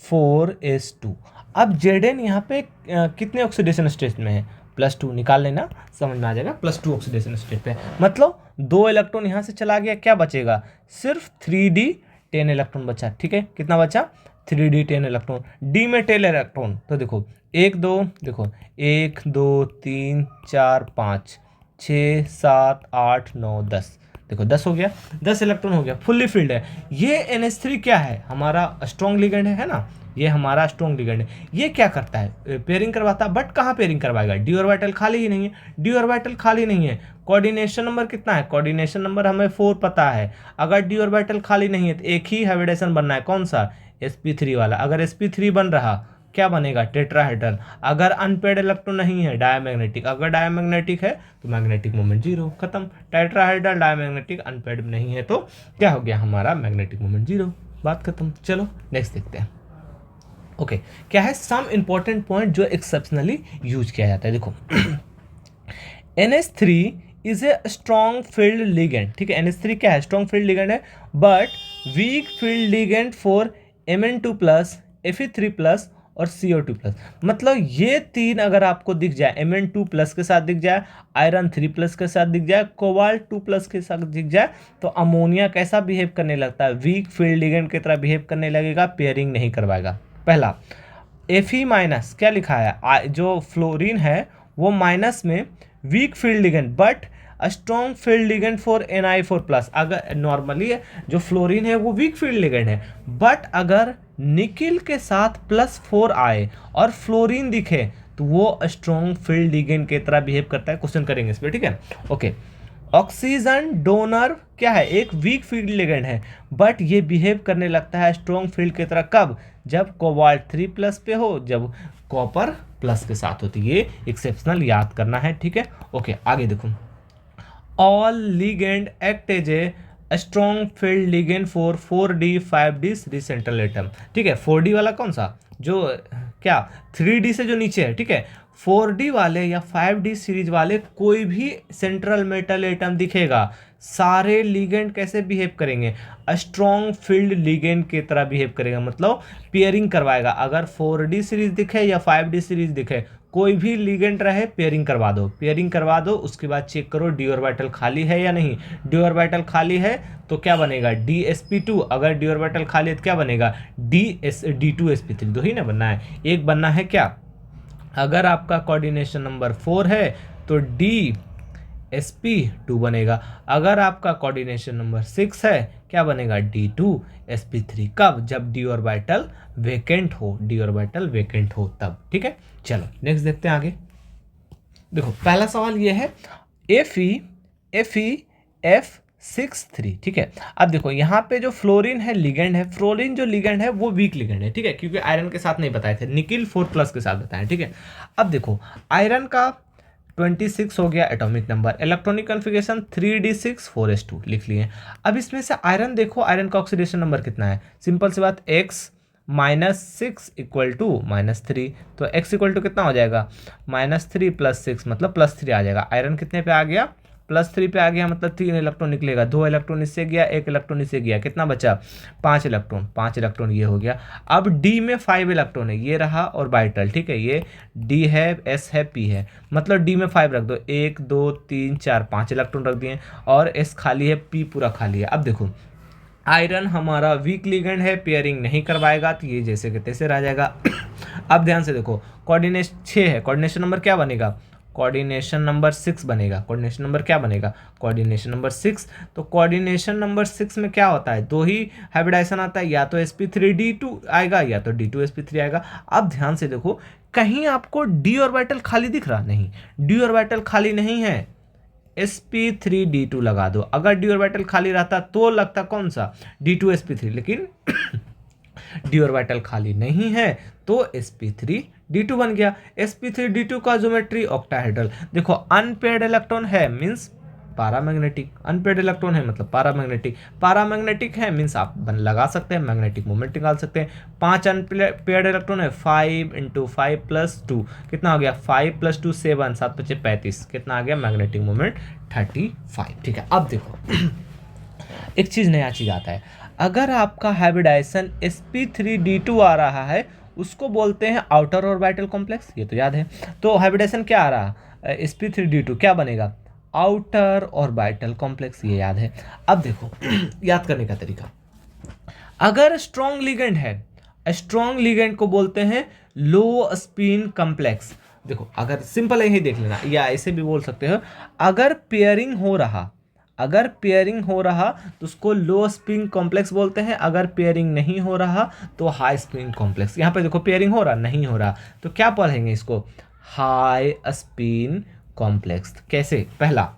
4s2। अब Zn यहाँ पे कितने ऑक्सीडेशन स्टेट में है, +2 निकाल लेना, समझ में आ जाएगा, +2 ऑक्सीडेशन स्टेट पे, मतलब 2 इलेक्ट्रॉन यहाँ से चला गया, क्या बचेगा सिर्फ 3d10 इलेक्ट्रॉन बचा। ठीक है, कितना बचा 3d10 इलेक्ट्रॉन, डी में 10 इलेक्ट्रॉन, तो देखो 1 2 देखो 1 2 3 4 5 6 7 8 9 10, देखो 10 हो गया, 10 इलेक्ट्रॉन हो गया, फुल्ली फिल्ड है। ये NH3 क्या है हमारा स्ट्रॉन्ग लिगेंड है ना, ये हमारा स्ट्रॉन्ग लिगेंड है, ये क्या करता है पेयरिंग करवाता है, बट कहाँ पेयरिंग करवाएगा, डी ऑर्बिटल खाली ही नहीं है, डी ऑर्बिटल खाली नहीं है, कोऑर्डिनेशन नंबर कितना है, कोऑर्डिनेशन नंबर हमें 4 पता है, अगर डी ऑर्बिटल खाली नहीं है तो एक ही हाइब्रिडेशन बनना है, कौन सा sp3 वाला, अगर sp3 बन रहा क्या बनेगा टेट्राहेड्रल, अगर अनपेड इलेक्ट्रॉन नहीं है डायमैग्नेटिक, अगर डायमैग्नेटिक है तो मैग्नेटिक मोमेंट 0, खत्म, टेट्राहेड्रल डायमैग्नेटिक अनपेड नहीं है तो क्या हो गया हमारा मैग्नेटिक मोमेंट 0, बात खत्म। चलो नेक्स्ट देखते हैं। ओके, क्या है सम इंपॉर्टेंट पॉइंट जो एक्सेप्शनली यूज किया जाता है। देखो NH3 is a strong field ligand, ठीक है, NH3 क्या है स्ट्रॉन्ग फील्ड लिगेंड है, but weak field ligand for Mn2+, Fe3+ और CO2+। मतलब ये तीन अगर आपको दिख जाए, Mn2+ के साथ दिख जाए, आयरन 3+ के साथ दिख जाए, कोबाल्ट 2+ के साथ दिख जाए, तो अमोनिया कैसा बिहेव करने लगता है, वीक फील्ड लिगेंड की तरह बिहेव करने लगेगा, पेयरिंग नहीं करवाएगा। पहला Fe- क्या लिखा है, जो फ्लोरीन है वो माइनस में weak field ligand, but strong field ligand for Na4+। अगर नॉर्मली जो फ्लोरीन है वो वीक फील्ड लिगेंड है, बट अगर निकिल के साथ +4 आए और फ्लोरीन दिखे तो वो स्ट्रॉन्ग फील्ड लिगेंड की तरह बिहेव करता है। क्वेश्चन करेंगे इस पर, ठीक है। ओके, ऑक्सीजन डोनर क्या है, एक वीक फील्ड लिगेंड है, बट ये बिहेव करने लगता है स्ट्रॉन्ग फील्ड की तरह। कब? जब कोबाल्ट 3+ पे हो, जब कॉपर प्लस के साथ होती है। ये एक्सेप्शनल याद करना है, ठीक है। ओके, आगे देखो, all ligand act as a strong field ligand for 4D 5D series central atom. ठीक है, 4D वाला कौन सा, जो क्या 3D से जो नीचे है, ठीक है। 4D वाले या 5D सीरीज वाले कोई भी सेंट्रल मेटल एटम दिखेगा, सारे लिगेंड कैसे बिहेव करेंगे, स्ट्रॉन्ग फील्ड लिगेंड की तरह बिहेव करेगा, मतलब पेयरिंग करवाएगा। अगर 4D सीरीज दिखे या 5D सीरीज दिखे, कोई भी लिगेंड रहे पेयरिंग करवा दो, पेयरिंग करवा दो। उसके बाद चेक करो डी ऑर्बिटल खाली है या नहीं। डी ऑर्बिटल खाली है तो क्या बनेगा, DsP2। अगर डी ऑर्बिटल खाली है तो क्या बनेगा, D2sp3। दो ही ना बनना है, एक बनना है क्या। अगर आपका कोऑर्डिनेशन नंबर 4 है तो DsP2 बनेगा। अगर आपका कोऑर्डिनेशन नंबर 6 है, क्या बनेगा, D2sp3। कब? जब डी ऑर्बिटल वेकेंट हो, डी ऑर्बिटल वेकेंट हो तब, ठीक है। चलो नेक्स्ट देखते हैं आगे। देखो पहला सवाल ये है, FeF63, ठीक है। अब देखो यहाँ पे जो फ्लोरीन है लिगेंड है, फ्लोरीन जो लिगेंड है वो वीक लिगेंड है, ठीक है, क्योंकि आयरन के साथ नहीं बताए थे, निकिल 4+ के साथ बताए, ठीक है। अब देखो आयरन का 26 हो गया atomic number, electronic configuration 3d6 4s2 लिख लिए। अब इसमें से आयरन देखो, आयरन का ऑक्सीडेशन नंबर कितना है, सिंपल सी बात, x -6 = -3, तो x = कितना हो जाएगा, -3 + 6 मतलब +3 आ जाएगा। आयरन कितने पे आ गया, +3 पे आ गया, मतलब 3 इलेक्ट्रॉन निकलेगा, 2 इलेक्ट्रॉन इससे गया, 1 इलेक्ट्रॉन इससे गया, कितना बचा, 5 इलेक्ट्रॉन, 5 इलेक्ट्रॉन ये हो गया। अब D में 5 इलेक्ट्रॉन है, ये रहा ऑर्बिटल, ठीक है, ये D है, S है, P है, मतलब D में 5 रख दो, 1 2 3 4 5 इलेक्ट्रॉन रख दिए, और S खाली है, P पूरा खाली है। अब देखो आयरन हमारा वीक लिगेंड है, पेयरिंग नहीं करवाएगा तो ये जैसे कि तैसे रह जाएगा। अब ध्यान से देखो, कोऑर्डिनेशन 6 है, कोऑर्डिनेशन नंबर क्या बनेगा, कोऑर्डिनेशन नंबर 6 बनेगा। कोऑर्डिनेशन नंबर क्या बनेगा, कोऑर्डिनेशन नंबर 6। तो कोऑर्डिनेशन नंबर 6 में क्या होता है, दो ही हाइब्रिडाइजेशन आता है, या तो sp3d2 आएगा या तो D2sp3 आएगा। अब ध्यान से देखो, कहीं आपको डी ऑर्बिटल खाली दिख रहा, नहीं, डी ऑर्बिटल खाली नहीं है, sp3d2 लगा दो। अगर डी ऑर्बिटल खाली रहता तो लगता कौन सा, D2sp3, लेकिन डी ऑर्बिटल खाली नहीं है तो sp3d2 बन गया। sp3d2 का ज्योमेट्री ऑक्टाहेड्रल। देखो अनपेयर्ड इलेक्ट्रॉन है मींस पैरामैग्नेटिक, अनपेयर्ड इलेक्ट्रॉन है मतलब पैरामैग्नेटिक, पैरामैग्नेटिक है मींस आप लगा सकते हैं, मैग्नेटिक मोमेंट निकाल सकते हैं। 5 अनपेयर्ड इलेक्ट्रॉन है, 5 × 5 + 2 कितना हो गया, 5 + 2 7, 7 × 5 35, कितना आ गया, मैग्नेटिक मोमेंट 35, ठीक है। अब देखो एक चीज़, नया चीज़ आता है, अगर आपका हाइब्रिडाइजेशन sp3d2 आ रहा है उसको बोलते हैं आउटर ऑर्बिटल कॉम्प्लेक्स, ये तो याद है। तो हाइब्रिडाइजेशन क्या आ रहा, sp3d2 क्या बनेगा, आउटर ऑर्बिटल कॉम्प्लेक्स, ये याद है। अब देखो याद करने का तरीका, अगर स्ट्रॉन्ग लिगेंड है, स्ट्रॉन्ग लिगेंड को बोलते हैं लो स्पिन कॉम्प्लेक्स। देखो अगर सिंपल यही देख लेना, या ऐसे भी बोल सकते हो, अगर पेयरिंग हो रहा, अगर पेयरिंग हो रहा तो उसको लो स्पिन कॉम्प्लेक्स बोलते हैं, अगर पेयरिंग नहीं हो रहा तो हाई स्पिन कॉम्प्लेक्स। यहाँ पे देखो पेयरिंग हो रहा, नहीं हो रहा, तो क्या पढ़ेंगे इसको, हाई स्पिन कॉम्प्लेक्स। कैसे, पहला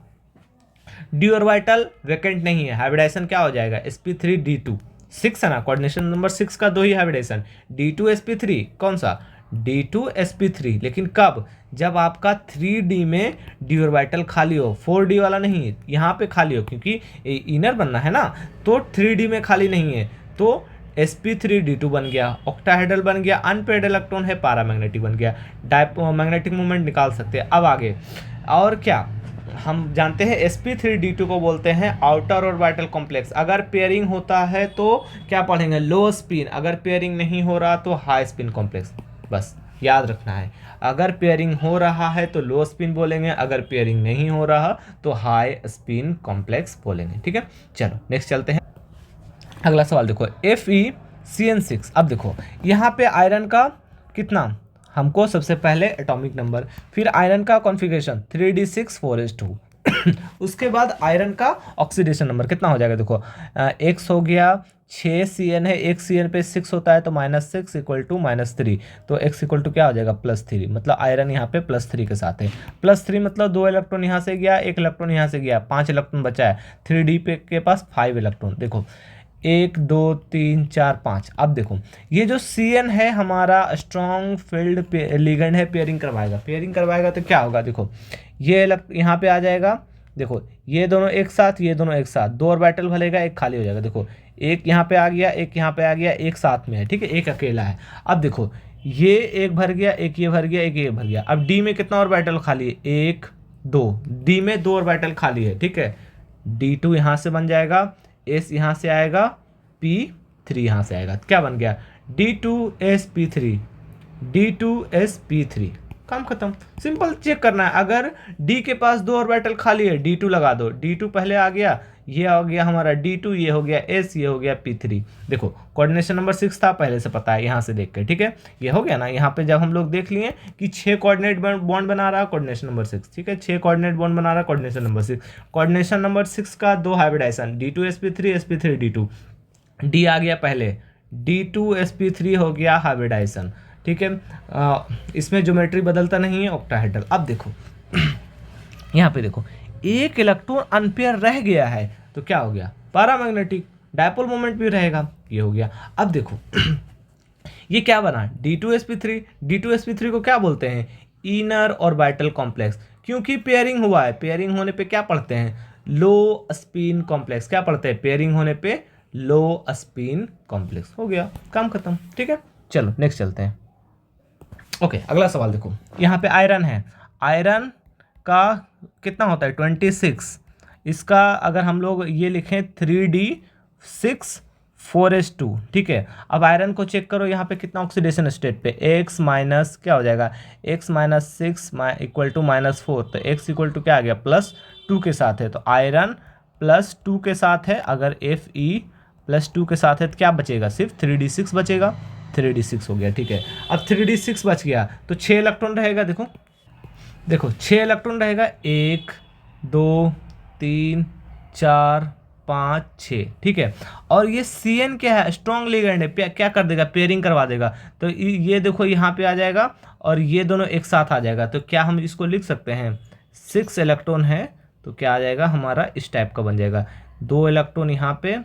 डी ऑर्बिटल वेकेंट नहीं है, हाइब्रिडाइजेशन क्या हो जाएगा, sp3d2, 6 है ना, कोऑर्डिनेशन नंबर 6 का दो ही हाइब्रिडाइजेशन, D2sp3, कौन सा, D2sp3, लेकिन कब, जब आपका 3D में डी ऑर्बिटल खाली हो, 4D वाला नहीं, यहाँ पे खाली हो, क्योंकि इनर बनना है ना, तो 3D में खाली नहीं है, तो sp3d2 बन गया, ऑक्टाहेड्रल बन गया, अनपेयर्ड इलेक्ट्रॉन है, पैरामैग्नेटिक बन गया, मैग्नेटिक मोमेंट निकाल सकते हैं। अब आगे और क्या हम जानते हैं, sp3d2 को बोलते हैं आउटर ऑर्बिटल कॉम्प्लेक्स। अगर पेयरिंग होता है तो क्या पढ़ेंगे, लो स्पिन, अगर पेयरिंग नहीं हो रहा तो हाई स्पिन कॉम्प्लेक्स, बस याद रखना है। अगर पेयरिंग हो रहा है तो लो स्पिन बोलेंगे, अगर पेयरिंग नहीं हो रहा तो हाई स्पिन कॉम्प्लेक्स बोलेंगे, ठीक है। चलो नेक्स्ट चलते हैं, अगला सवाल देखो, FeCN6। अब देखो यहाँ पे आयरन का कितना, हमको सबसे पहले एटॉमिक नंबर, फिर आयरन का कॉन्फ़िगरेशन 3d6 4s2, उसके बाद आयरन का ऑक्सीडेशन नंबर कितना हो जाएगा, देखो एक्स हो गया, 6 Cn है, एक Cn पे 6 होता है तो -6 इक्वल टू -3, तो x इक्वल टू क्या हो जाएगा +3, मतलब आयरन यहाँ पे +3 के साथ है। +3 मतलब 2 इलेक्ट्रॉन यहाँ से गया, 1 इलेक्ट्रॉन यहाँ से गया, 5 इलेक्ट्रॉन बचा है। 3D पे के पास 5 इलेक्ट्रॉन, देखो 1 2 3 4 5। अब देखो ये जो Cn है हमारा स्ट्रॉन्ग फील्ड लिगेंड है, पेयरिंग करवाएगा तो क्या होगा, देखो ये यहाँ पे आ जाएगा, देखो ये दोनों एक साथ, ये दोनों एक साथ, 2 ऑर्बिटल भरेगा, एक खाली हो जाएगा। देखो एक यहाँ पे आ गया, एक यहाँ पे आ गया, एक साथ में है, ठीक है, एक अकेला है। अब देखो ये एक भर गया, एक ये भर गया, एक ये भर गया। अब डी में कितना ऑर्बिटल खाली है, 1 2, डी में 2 ऑर्बिटल खाली है, ठीक है। D2 यहाँ से बन जाएगा, S यहाँ से आएगा, P3 यहाँ से आएगा, क्या बन गया D2sp3, D2sp3, काम खत्म। सिंपल चेक करना है, अगर D के पास 2 ऑर्बिटल खाली है D2 लगा दो, D2 पहले आ गया, ये हो गया हमारा D2, ये हो गया S, ये हो गया P3। देखो कोऑर्डिनेशन नंबर 6 था, पहले से पता है यहाँ से देख के, ठीक है, ये हो गया ना। यहाँ पे जब हम लोग देख लिए कि 6 कोऑर्डिनेट बॉन्ड बना रहा है कोऑर्डिनेशन नंबर 6, ठीक है, 6 कोऑर्डिनेट बॉन्ड बना रहा है कोऑर्डिनेशन नंबर 6। कोऑर्डिनेशन नंबर 6 का 2 hybridisation, D2sp3 sp3 D2, D आ गया पहले, D2sp3 हो गया हाइब्रिडाइजेशन, ठीक है। इसमें ज्योमेट्री बदलता नहीं है, ऑक्टाहेड्रल। अब देखो यहाँ पे देखो एक इलेक्ट्रॉन अनपेयर रह गया है तो क्या हो गया, पैरामैग्नेटिक, डायपोल मोमेंट भी रहेगा, ये हो गया। अब देखो ये क्या बना, D2sp3, D2sp3 को क्या बोलते हैं, इनर ऑर्बिटल कॉम्प्लेक्स, क्योंकि पेयरिंग हुआ है। पेयरिंग होने पे क्या पढ़ते हैं, लो स्पिन कॉम्प्लेक्स, क्या पढ़ते हैं, पेयरिंग होने पे लो स्पिन कॉम्प्लेक्स। हो गया, काम खत्म, ठीक है। चलो नेक्स्ट चलते हैं। ओके अगला सवाल देखो, यहाँ पे आयरन है, आयरन का कितना होता है 26, इसका अगर हम लोग ये लिखें 3D6 4s2, ठीक है। अब आयरन को चेक करो, यहाँ पे कितना ऑक्सीडेशन स्टेट पे, x माइनस क्या हो जाएगा, x माइनस 6 इक्वल टू -4, तो x इक्वल टू क्या आ गया +2 के साथ है, तो आयरन +2 के साथ है। अगर Fe +2 के साथ है तो क्या बचेगा, सिर्फ 3D6 बचेगा, 3D6 हो गया, ठीक है। अब 3D6 बच गया तो 6 इलेक्ट्रॉन रहेगा, देखो 6 इलेक्ट्रॉन रहेगा, 1 2 3 4 5 6, ठीक है। और ये Cn क्या है, स्ट्रॉन्ग लिगेंड है, क्या कर देगा, पेयरिंग करवा देगा। तो ये देखो यहाँ पे आ जाएगा और ये दोनों एक साथ आ जाएगा, तो क्या हम इसको लिख सकते हैं, 6 इलेक्ट्रॉन है तो क्या आ जाएगा हमारा इस टाइप का बन जाएगा, 2 इलेक्ट्रॉन यहाँ पे,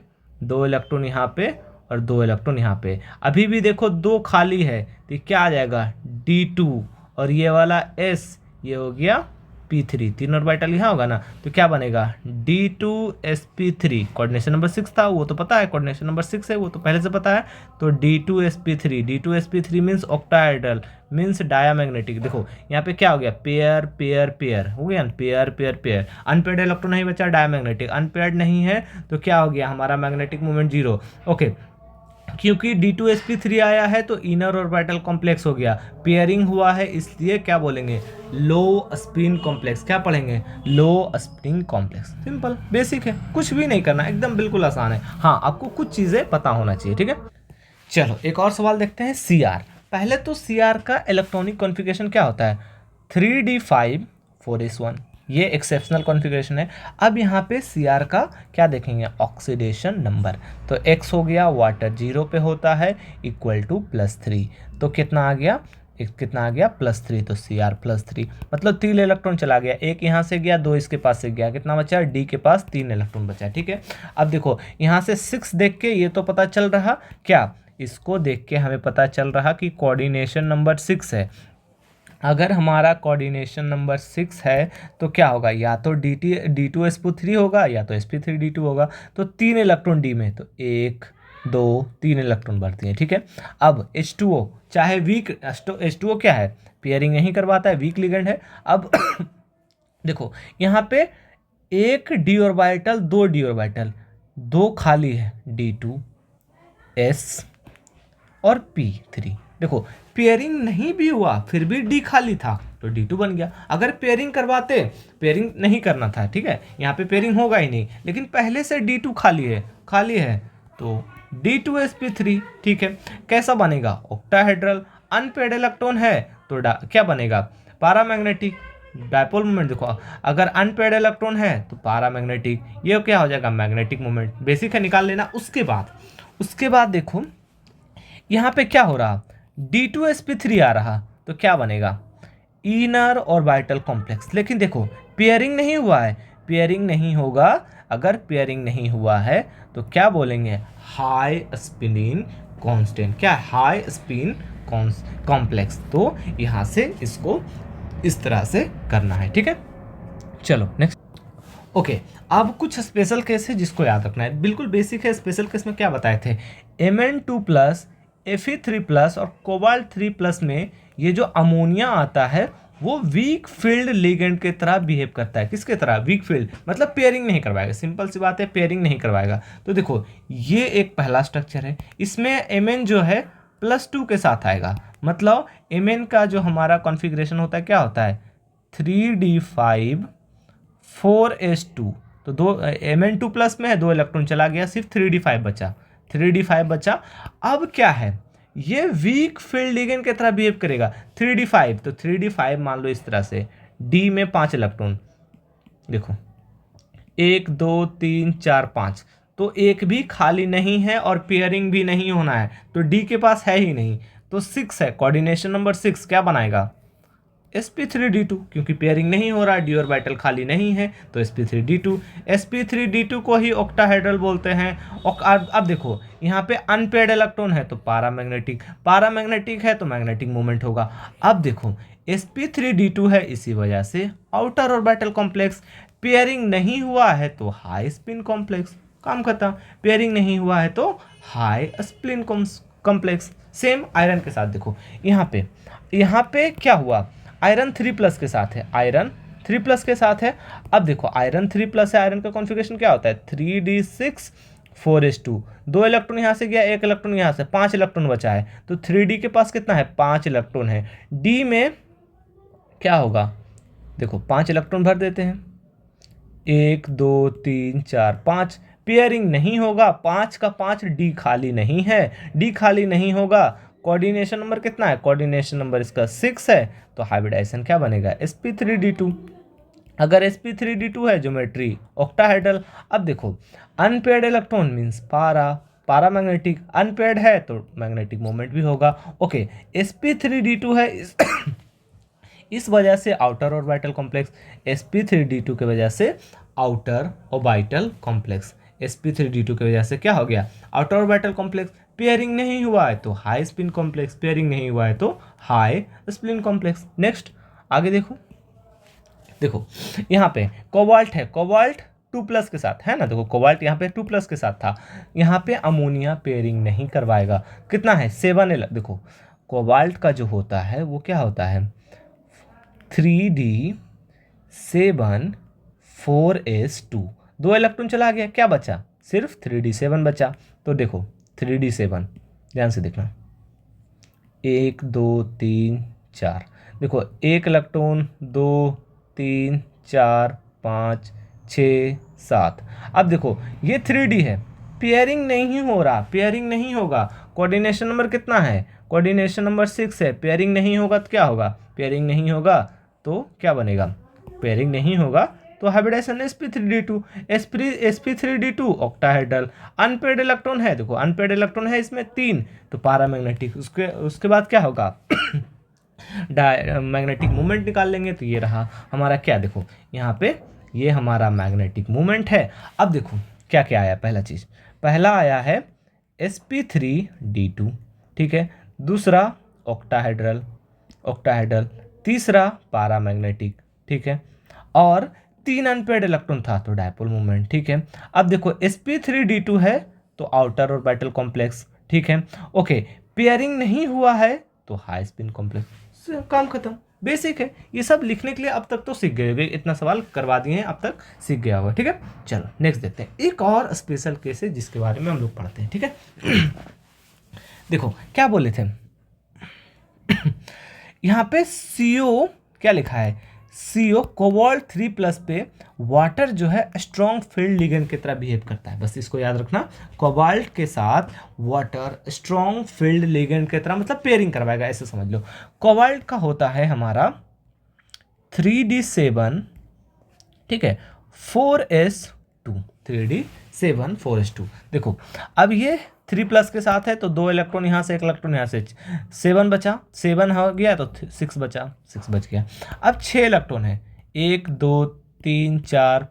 2 इलेक्ट्रॉन यहाँ पे और 2 इलेक्ट्रॉन यहाँ पे। अभी भी देखो 2 खाली है तो क्या आ जाएगा D2 और ये वाला S, ये हो गया P3, 3 ऑर्बिटल यहाँ होगा ना, तो क्या बनेगा D2sp3। कोऑर्डिनेशन नंबर 6 था वो तो पता है, कोऑर्डिनेशन नंबर 6 है वो तो पहले से पता है, तो D2sp3, D2sp3 means octahedral, means diamagnetic. देखो यहाँ पे क्या हो गया, पेयर पेयर पेयर हो गया, pair pair pair, unpaired electron नहीं बचा, डायामैग्नेटिक, अनपेयर्ड नहीं है तो क्या हो गया हमारा मैग्नेटिक मोमेंट 0। ओके, क्योंकि D2sp3 आया है तो इनर ऑर्बिटल कॉम्प्लेक्स हो गया, पेयरिंग हुआ है इसलिए क्या बोलेंगे, लो स्पिन कॉम्प्लेक्स। क्या पढ़ेंगे, लो स्पिन कॉम्प्लेक्स। सिंपल बेसिक है, कुछ भी नहीं करना, एकदम बिल्कुल आसान है। हाँ आपको कुछ चीज़ें पता होना चाहिए, ठीक है। चलो एक और सवाल देखते हैं, Cr। पहले तो Cr का इलेक्ट्रॉनिक कॉन्फ़िगरेशन क्या होता है, 3D5 4s1, ये एक्सेप्शनल कॉन्फ़िगरेशन है। अब यहाँ पे Cr का क्या देखेंगे, ऑक्सीडेशन नंबर, तो X हो गया, वाटर 0 पे होता है इक्वल टू +3, तो कितना आ गया, कितना आ गया +3, तो Cr +3 मतलब 3 इलेक्ट्रॉन चला गया, एक यहाँ से गया, 2 इसके पास से गया, कितना बचा, D के पास 3 इलेक्ट्रॉन बचा, ठीक है। अब देखो यहाँ से 6 देख के ये तो पता चल रहा, क्या इसको देख के हमें पता चल रहा कि कोऑर्डिनेशन नंबर 6 है। अगर हमारा कोऑर्डिनेशन नंबर 6 है तो क्या होगा, या तो D2sp3 होगा या तो sp3d2 होगा, तो 3 इलेक्ट्रॉन D में, तो 1 2 3 इलेक्ट्रॉन बढ़ती हैं, ठीक है। अब H2O चाहे वीक, H2O क्या है, पेयरिंग नहीं करवाता है, वीक लिगेंड है। अब देखो यहाँ पे एक D ऑर्बिटल, 2 D ऑर्बिटल, 2 खाली है, D2s और P3। देखो पेयरिंग नहीं भी हुआ फिर भी D खाली था तो D2 बन गया। अगर पेयरिंग करवाते, पेयरिंग नहीं करना था, ठीक है, यहाँ पे पेयरिंग होगा ही नहीं, लेकिन पहले से D2 खाली है तो D2sp3, ठीक है। कैसा बनेगा, ऑक्टाहेड्रल, अनपेयर्ड इलेक्ट्रॉन है तो क्या बनेगा, पैरामैग्नेटिक, डायपोल मोमेंट देखो, अगर अनपेयर्ड इलेक्ट्रॉन है तो पारामैग्नेटिक, ये क्या हो जाएगा मैग्नेटिक मोमेंट, बेसिक है निकाल लेना। उसके बाद देखो यहाँ पे क्या हो रहा, D2sp3 आ रहा, तो क्या बनेगा इनर ऑर्बिटल कॉम्प्लेक्स। लेकिन देखो पेयरिंग नहीं हुआ है, पेयरिंग नहीं होगा, अगर पेयरिंग नहीं हुआ है तो क्या बोलेंगे हाई स्पिनिंग कांस्टेंट, क्या हाई स्पिन कॉम्प्लेक्स। तो यहाँ से इसको इस तरह से करना है, ठीक है। चलो नेक्स्ट। ओके, अब कुछ स्पेशल केस है जिसको याद रखना है, बिल्कुल बेसिक है। स्पेशल केस में क्या बताए थे, Mn2+, Fe3+ और कोबाल्ट 3+ में ये जो अमोनिया आता है वो वीक फील्ड लिगेंड की तरह बिहेव करता है। किसके तरह, वीक फील्ड, मतलब पेयरिंग नहीं करवाएगा, सिंपल सी बात है, पेयरिंग नहीं करवाएगा। तो देखो ये एक पहला स्ट्रक्चर है, इसमें Mn जो है +2 के साथ आएगा, मतलब Mn का जो हमारा कॉन्फ़िगरेशन होता है क्या होता है 3d5 4s2, तो दो Mn2+ में है, 2 इलेक्ट्रॉन चला गया, सिर्फ 3d5 बचा। अब क्या है, ये वीक फील्ड लिगेंड की तरह बिहेव करेगा। 3d5, तो 3d5 मान लो इस तरह से, D में 5 इलेक्ट्रॉन, देखो 1 2 3 4 5, तो एक भी खाली नहीं है और पेयरिंग भी नहीं होना है, तो D के पास है ही नहीं, तो 6 है, कोऑर्डिनेशन नंबर 6 क्या बनाएगा sp3d2, क्योंकि पेयरिंग नहीं हो रहा, डी ऑर्बिटल खाली नहीं है, तो sp3d2 को ही ऑक्टाहेड्रल बोलते हैं। और अब देखो यहाँ पे अनपेयर्ड इलेक्ट्रॉन है तो पारामैग्नेटिक है तो मैग्नेटिक मोमेंट होगा। अब देखो sp3d2 है, इसी वजह से आउटर ऑर्बिटल कॉम्प्लेक्स, पेयरिंग नहीं हुआ है तो हाई स्पिन कॉम्प्लेक्स, काम खत्म। पेयरिंग नहीं हुआ है तो high spin complex. Same iron के साथ देखो, यहाँ पे क्या हुआ, आयरन 3+ के साथ है, आयरन 3+ के साथ है। अब देखो आयरन 3+ है, आयरन का कॉन्फ़िगरेशन क्या होता है 3d6 4s2, 2 इलेक्ट्रॉन यहाँ से गया, 1 इलेक्ट्रॉन यहाँ से, 5 इलेक्ट्रॉन बचा है, तो 3d के पास कितना है 5 इलेक्ट्रॉन है। d में क्या होगा, देखो 5 इलेक्ट्रॉन भर देते हैं, 1 2 3 4 5, पेयरिंग नहीं होगा, 5 का 5, D खाली नहीं है, D खाली नहीं होगा, कोऑर्डिनेशन नंबर कितना है, कोऑर्डिनेशन नंबर इसका 6 है, तो हाइब्रिडाइजेशन क्या बनेगा sp3d2। अगर sp3d2 है ज्योमेट्री ऑक्टाहेड्रल। अब देखो अनपेयर्ड इलेक्ट्रॉन मींस पारामैग्नेटिक, अनपेयर्ड है तो मैग्नेटिक मोमेंट भी होगा। ओके, sp3d2 है इस वजह से आउटर ऑर्बिटल कॉम्प्लेक्स, sp3d2 की वजह से आउटर ऑर्बिटल कॉम्प्लेक्स, sp3d2 की वजह से क्या हो गया आउटर ऑर्बिटल कॉम्प्लेक्स। पेयरिंग नहीं हुआ है तो हाई स्पिन कॉम्प्लेक्स, पेयरिंग नहीं हुआ है तो हाई स्पिन कॉम्प्लेक्स। नेक्स्ट आगे देखो यहाँ पे कोबाल्ट है, कोबाल्ट 2+ के साथ है ना, देखो कोबाल्ट यहाँ पे 2+ के साथ था, यहाँ पे अमोनिया पेयरिंग नहीं करवाएगा, कितना है 7। देखो कोबाल्ट का जो होता है वो क्या होता है 3d7 4s2, 2 इलेक्ट्रॉन चला गया, क्या बचा सिर्फ 3d7 बचा। तो देखो 3d7 ध्यान से देखना, 1 2 3 4, देखो 1 इलेक्ट्रॉन 2 3 4 5 6 7। अब देखो ये 3d है, पेयरिंग नहीं हो रहा, पेयरिंग नहीं होगा, कोऑर्डिनेशन नंबर कितना है, कोऑर्डिनेशन नंबर 6 है, पेयरिंग नहीं होगा तो क्या होगा, पेयरिंग नहीं होगा तो क्या बनेगा, पेयरिंग नहीं होगा तो hybridisation sp3d2, sp3d2 octahedral. Unpaired electron है, देखो अनपेयर्ड इलेक्ट्रॉन है इसमें 3, तो पारामैग्नेटिक, उसके बाद क्या होगा मैग्नेटिक मोमेंट निकाल लेंगे, तो ये रहा हमारा क्या, देखो यहाँ पे ये हमारा मैग्नेटिक मोमेंट है। अब देखो क्या क्या आया, पहला आया है sp3d2, ठीक है, दूसरा ऑक्टाहेड्रल, तीसरा पारामैग्नेटिक, ठीक है, और 3 अनपेयर्ड इलेक्ट्रॉन था तो डायपोल मोमेंट, ठीक है। अब देखो sp3d2 है तो आउटर ऑर्बिटल कॉम्प्लेक्स, ठीक है। ओके, पेयरिंग नहीं हुआ है तो हाई स्पिन कॉम्प्लेक्स, काम खत्म, बेसिक है। ये सब लिखने के लिए अब तक तो सीख गए होंगे, इतना सवाल करवा दिए हैं, अब तक सीख गया होगा, ठीक है। चलो नेक्स्ट देखते हैं, एक और स्पेशल केस है जिसके बारे में हम लोग पढ़ते हैं, ठीक है। देखो क्या बोले थे यहाँ पे CO क्या लिखा है, CO कोबाल्ट 3+ पे वाटर जो है स्ट्रॉन्ग फील्ड लिगेंड की तरह बिहेव करता है, बस इसको याद रखना, कोबाल्ट के साथ वाटर स्ट्रॉन्ग फील्ड लिगेंड की तरह, मतलब पेयरिंग करवाएगा, ऐसे समझ लो। कोबाल्ट का होता है हमारा 3d7, ठीक है, 4s2, 3d7 4s2। देखो अब ये 3 प्लस के साथ है तो 2 इलेक्ट्रॉन यहाँ से, 1 इलेक्ट्रॉन यहाँ से, 7 बचा, 7 हो गया तो 6 बचा, 6 बच गया। अब 6 इलेक्ट्रॉन है, 1 2 3 4,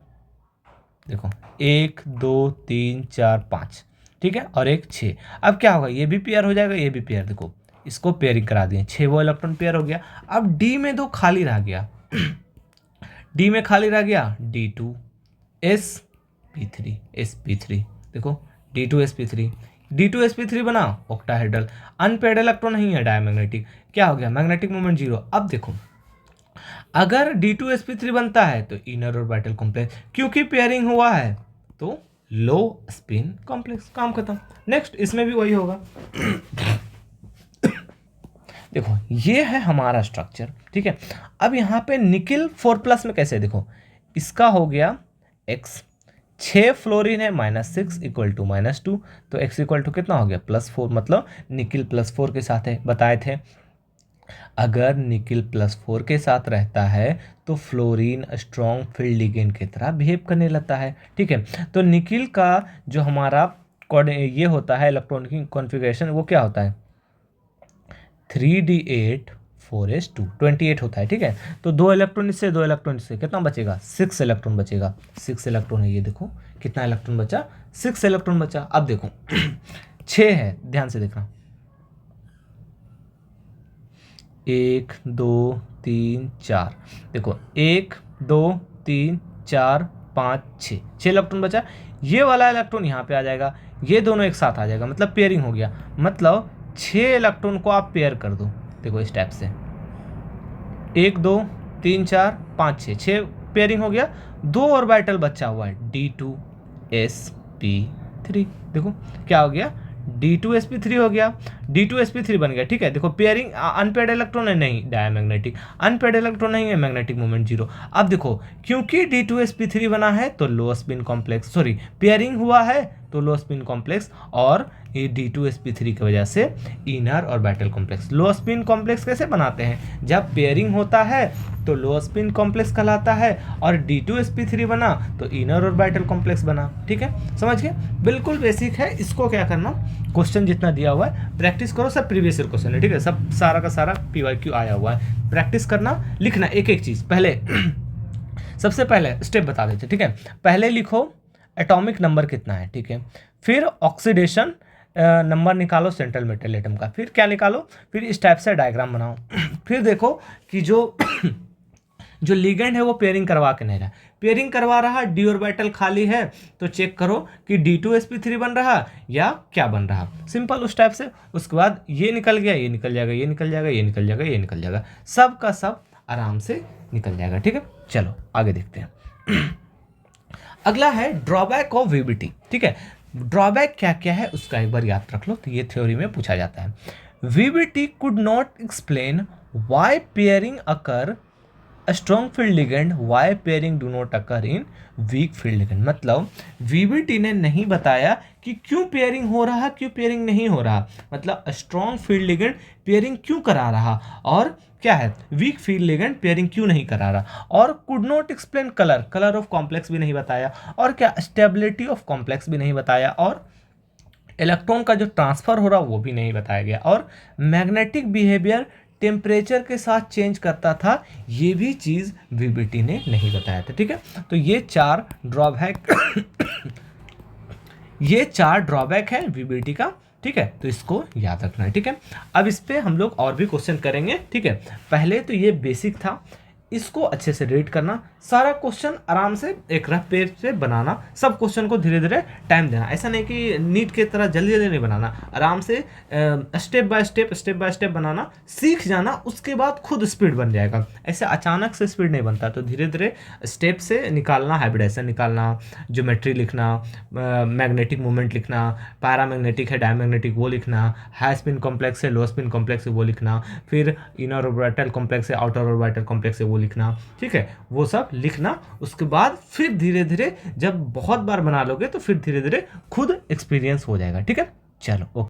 देखो 1 2 3 4 5, ठीक है, और एक 6। अब क्या होगा, ये भी पेयर हो जाएगा, ये भी पेयर, देखो इसको पेयरिंग करा दिए, 6 वो इलेक्ट्रॉन पेयर हो गया। अब डी में 2 खाली रह गया डी में खाली रह गया, D2 sp3, sp3, देखो D2 sp3, D2 sp3 बना ऑक्टाहेड्रल, अनपेयर्ड इलेक्ट्रॉन नहीं है, डायमैग्नेटिक, क्या हो गया, मैग्नेटिक मोमेंट 0। अब देखो अगर D2 sp3 बनता है तो इनर ऑर्बिटल कॉम्प्लेक्स, क्योंकि पेयरिंग हुआ है तो लो स्पिन कॉम्प्लेक्स, काम खत्म। नेक्स्ट इसमें भी वही होगा देखो ये है हमारा स्ट्रक्चर, ठीक है। अब यहाँ पे निकिल 4+ में कैसे, देखो इसका हो गया x, 6 फ्लोरीन है -6 इक्वल टू -2, तो x इक्वल टू कितना हो गया, +4, मतलब निकिल +4 के साथ है, बताए थे अगर निकिल +4 के साथ रहता है तो फ्लोरीन स्ट्रॉन्ग फील्ड लिगेंड की तरह बिहेव करने लगता है, ठीक है। तो निकिल का जो हमारा ये होता है इलेक्ट्रॉन की कॉन्फ़िगरेशन, वो क्या होता है, 3d8 4s2, 28 होता है, ठीक है। तो 2 इलेक्ट्रॉन इससे, 2 इलेक्ट्रॉन इससे, कितना बचेगा, 6 इलेक्ट्रॉन बचेगा, 6 इलेक्ट्रॉन है, ये देखो कितना इलेक्ट्रॉन बचा, 6 इलेक्ट्रॉन बचा। अब देखो 6 है, ध्यान से देखना, 1 2 3 4, देखो 1 2 3 4 5 6 इलेक्ट्रॉन बचा। ये वाला इलेक्ट्रॉन यहाँ पे आ जाएगा, ये दोनों एक साथ आ जाएगा, मतलब पेयरिंग हो गया, मतलब 6 इलेक्ट्रॉन को आप पेयर कर दो, देखो इस टाइप से 1 2 3 4 5 6 पेयरिंग हो गया। 2 ऑर्बिटल बचा हुआ है, D2 sp3, देखो क्या हो गया, D2 sp3 हो गया, D2 sp3 बन गया, ठीक है। देखो पेयरिंग, अनपेयर्ड इलेक्ट्रॉन है नहीं, डायमैग्नेटिक, अनपेयर्ड इलेक्ट्रॉन नहीं है, मैग्नेटिक मोमेंट 0। अब देखो क्योंकि D2 sp3 बना है तो लो स्पिन कॉम्प्लेक्स, सॉरी पेयरिंग हुआ है तो लो स्पिन कॉम्प्लेक्स, और ये D2 sp3 की वजह से इनर ऑर्बिटल कॉम्प्लेक्स। लो स्पिन कॉम्प्लेक्स कैसे बनाते हैं, जब पेयरिंग होता है तो लो स्पिन कॉम्प्लेक्स कहलाता है, और D2 sp3 बना तो इनर ऑर्बिटल कॉम्प्लेक्स बना, ठीक है, समझ गए, बिल्कुल बेसिक है। इसको क्या करना, क्वेश्चन जितना दिया हुआ है प्रैक्टिस करो, सब प्रीवियस ईयर क्वेश्चन है, ठीक है, सब सारा का सारा PYQ आया हुआ है, प्रैक्टिस करना, लिखना एक एक चीज़। पहले सबसे पहले स्टेप बता देते, ठीक है, पहले लिखो एटॉमिक नंबर कितना है, ठीक है, फिर ऑक्सीडेशन नंबर निकालो सेंट्रल मेटल एटम का, फिर क्या निकालो, फिर इस टाइप से डायग्राम बनाओ फिर देखो कि जो जो लिगेंड है वो पेयरिंग करवा के नहीं रहा, पेयरिंग करवा रहा, डी ऑर्बिटल खाली है तो चेक करो कि D2 sp3 बन रहा या क्या बन रहा, सिंपल उस टाइप से। उसके बाद ये निकल गया, ये निकल जाएगा, ये निकल जाएगा, ये निकल जाएगा, ये निकल जाएगा, सब का सब आराम से निकल जाएगा, ठीक है। चलो आगे देखते हैं अगला है ड्रॉबैक ऑफ VBT, ठीक है। ड्रॉबैक क्या क्या है उसका एक बार याद रख लो, तो ये थ्योरी में पूछा जाता है। VBT could not explain why pairing occur a strong field ligand, why pairing do not occur in weak field ligand, मतलब VBT ने नहीं बताया कि क्यों पेयरिंग हो रहा, क्यों पेयरिंग नहीं हो रहा, मतलब स्ट्रॉन्ग फील्ड लिगेंड पेयरिंग क्यों करा रहा, और क्या है वीक फील्ड लिगेंड पेयरिंग क्यों नहीं करा रहा, और could not explain colour of complex भी नहीं बताया, और क्या स्टेबिलिटी ऑफ कॉम्प्लेक्स भी नहीं बताया, और इलेक्ट्रॉन का जो ट्रांसफर हो रहा वो भी नहीं बताया गया, और मैग्नेटिक बिहेवियर टेम्परेचर के साथ चेंज करता था, ये भी चीज़ VBT ने नहीं बताया था, ठीक है। तो ये 4 ड्रॉबैक है VBT का, ठीक है, तो इसको याद रखना है, ठीक है। अब इस पे हम लोग और भी क्वेश्चन करेंगे, ठीक है। पहले तो ये बेसिक था, इसको अच्छे से रीड करना, सारा क्वेश्चन आराम से एक रफ पेज पे बनाना, सब क्वेश्चन को धीरे धीरे टाइम देना, ऐसा नहीं कि नीट की तरह जल्दी जल्दी नहीं बनाना, आराम से स्टेप बाय स्टेप बनाना, सीख जाना, उसके बाद खुद स्पीड बन जाएगा, ऐसे अचानक से स्पीड नहीं बनता, तो धीरे धीरे स्टेप से निकालना, हाइब्रिडेशन निकालना, ज्योमेट्री लिखना, मैग्नेटिक मोमेंट लिखना, पैरामैग्नेटिक है डायमैग्नेटिक वो लिखना, हाई स्पिन कॉम्प्लेक्स है लो स्पिन कॉम्प्लेक्स है वो लिखना, फिर इनर ऑर्बिटल कॉम्प्लेक्स है आउटर ऑर्बिटल कॉम्प्लेक्स है वो लिखना, ठीक है, वो सब लिखना। उसके बाद फिर धीरे धीरे जब बहुत बार बना लोगे तो फिर धीरे धीरे खुद एक्सपीरियंस हो जाएगा, ठीक है। चलो ओके।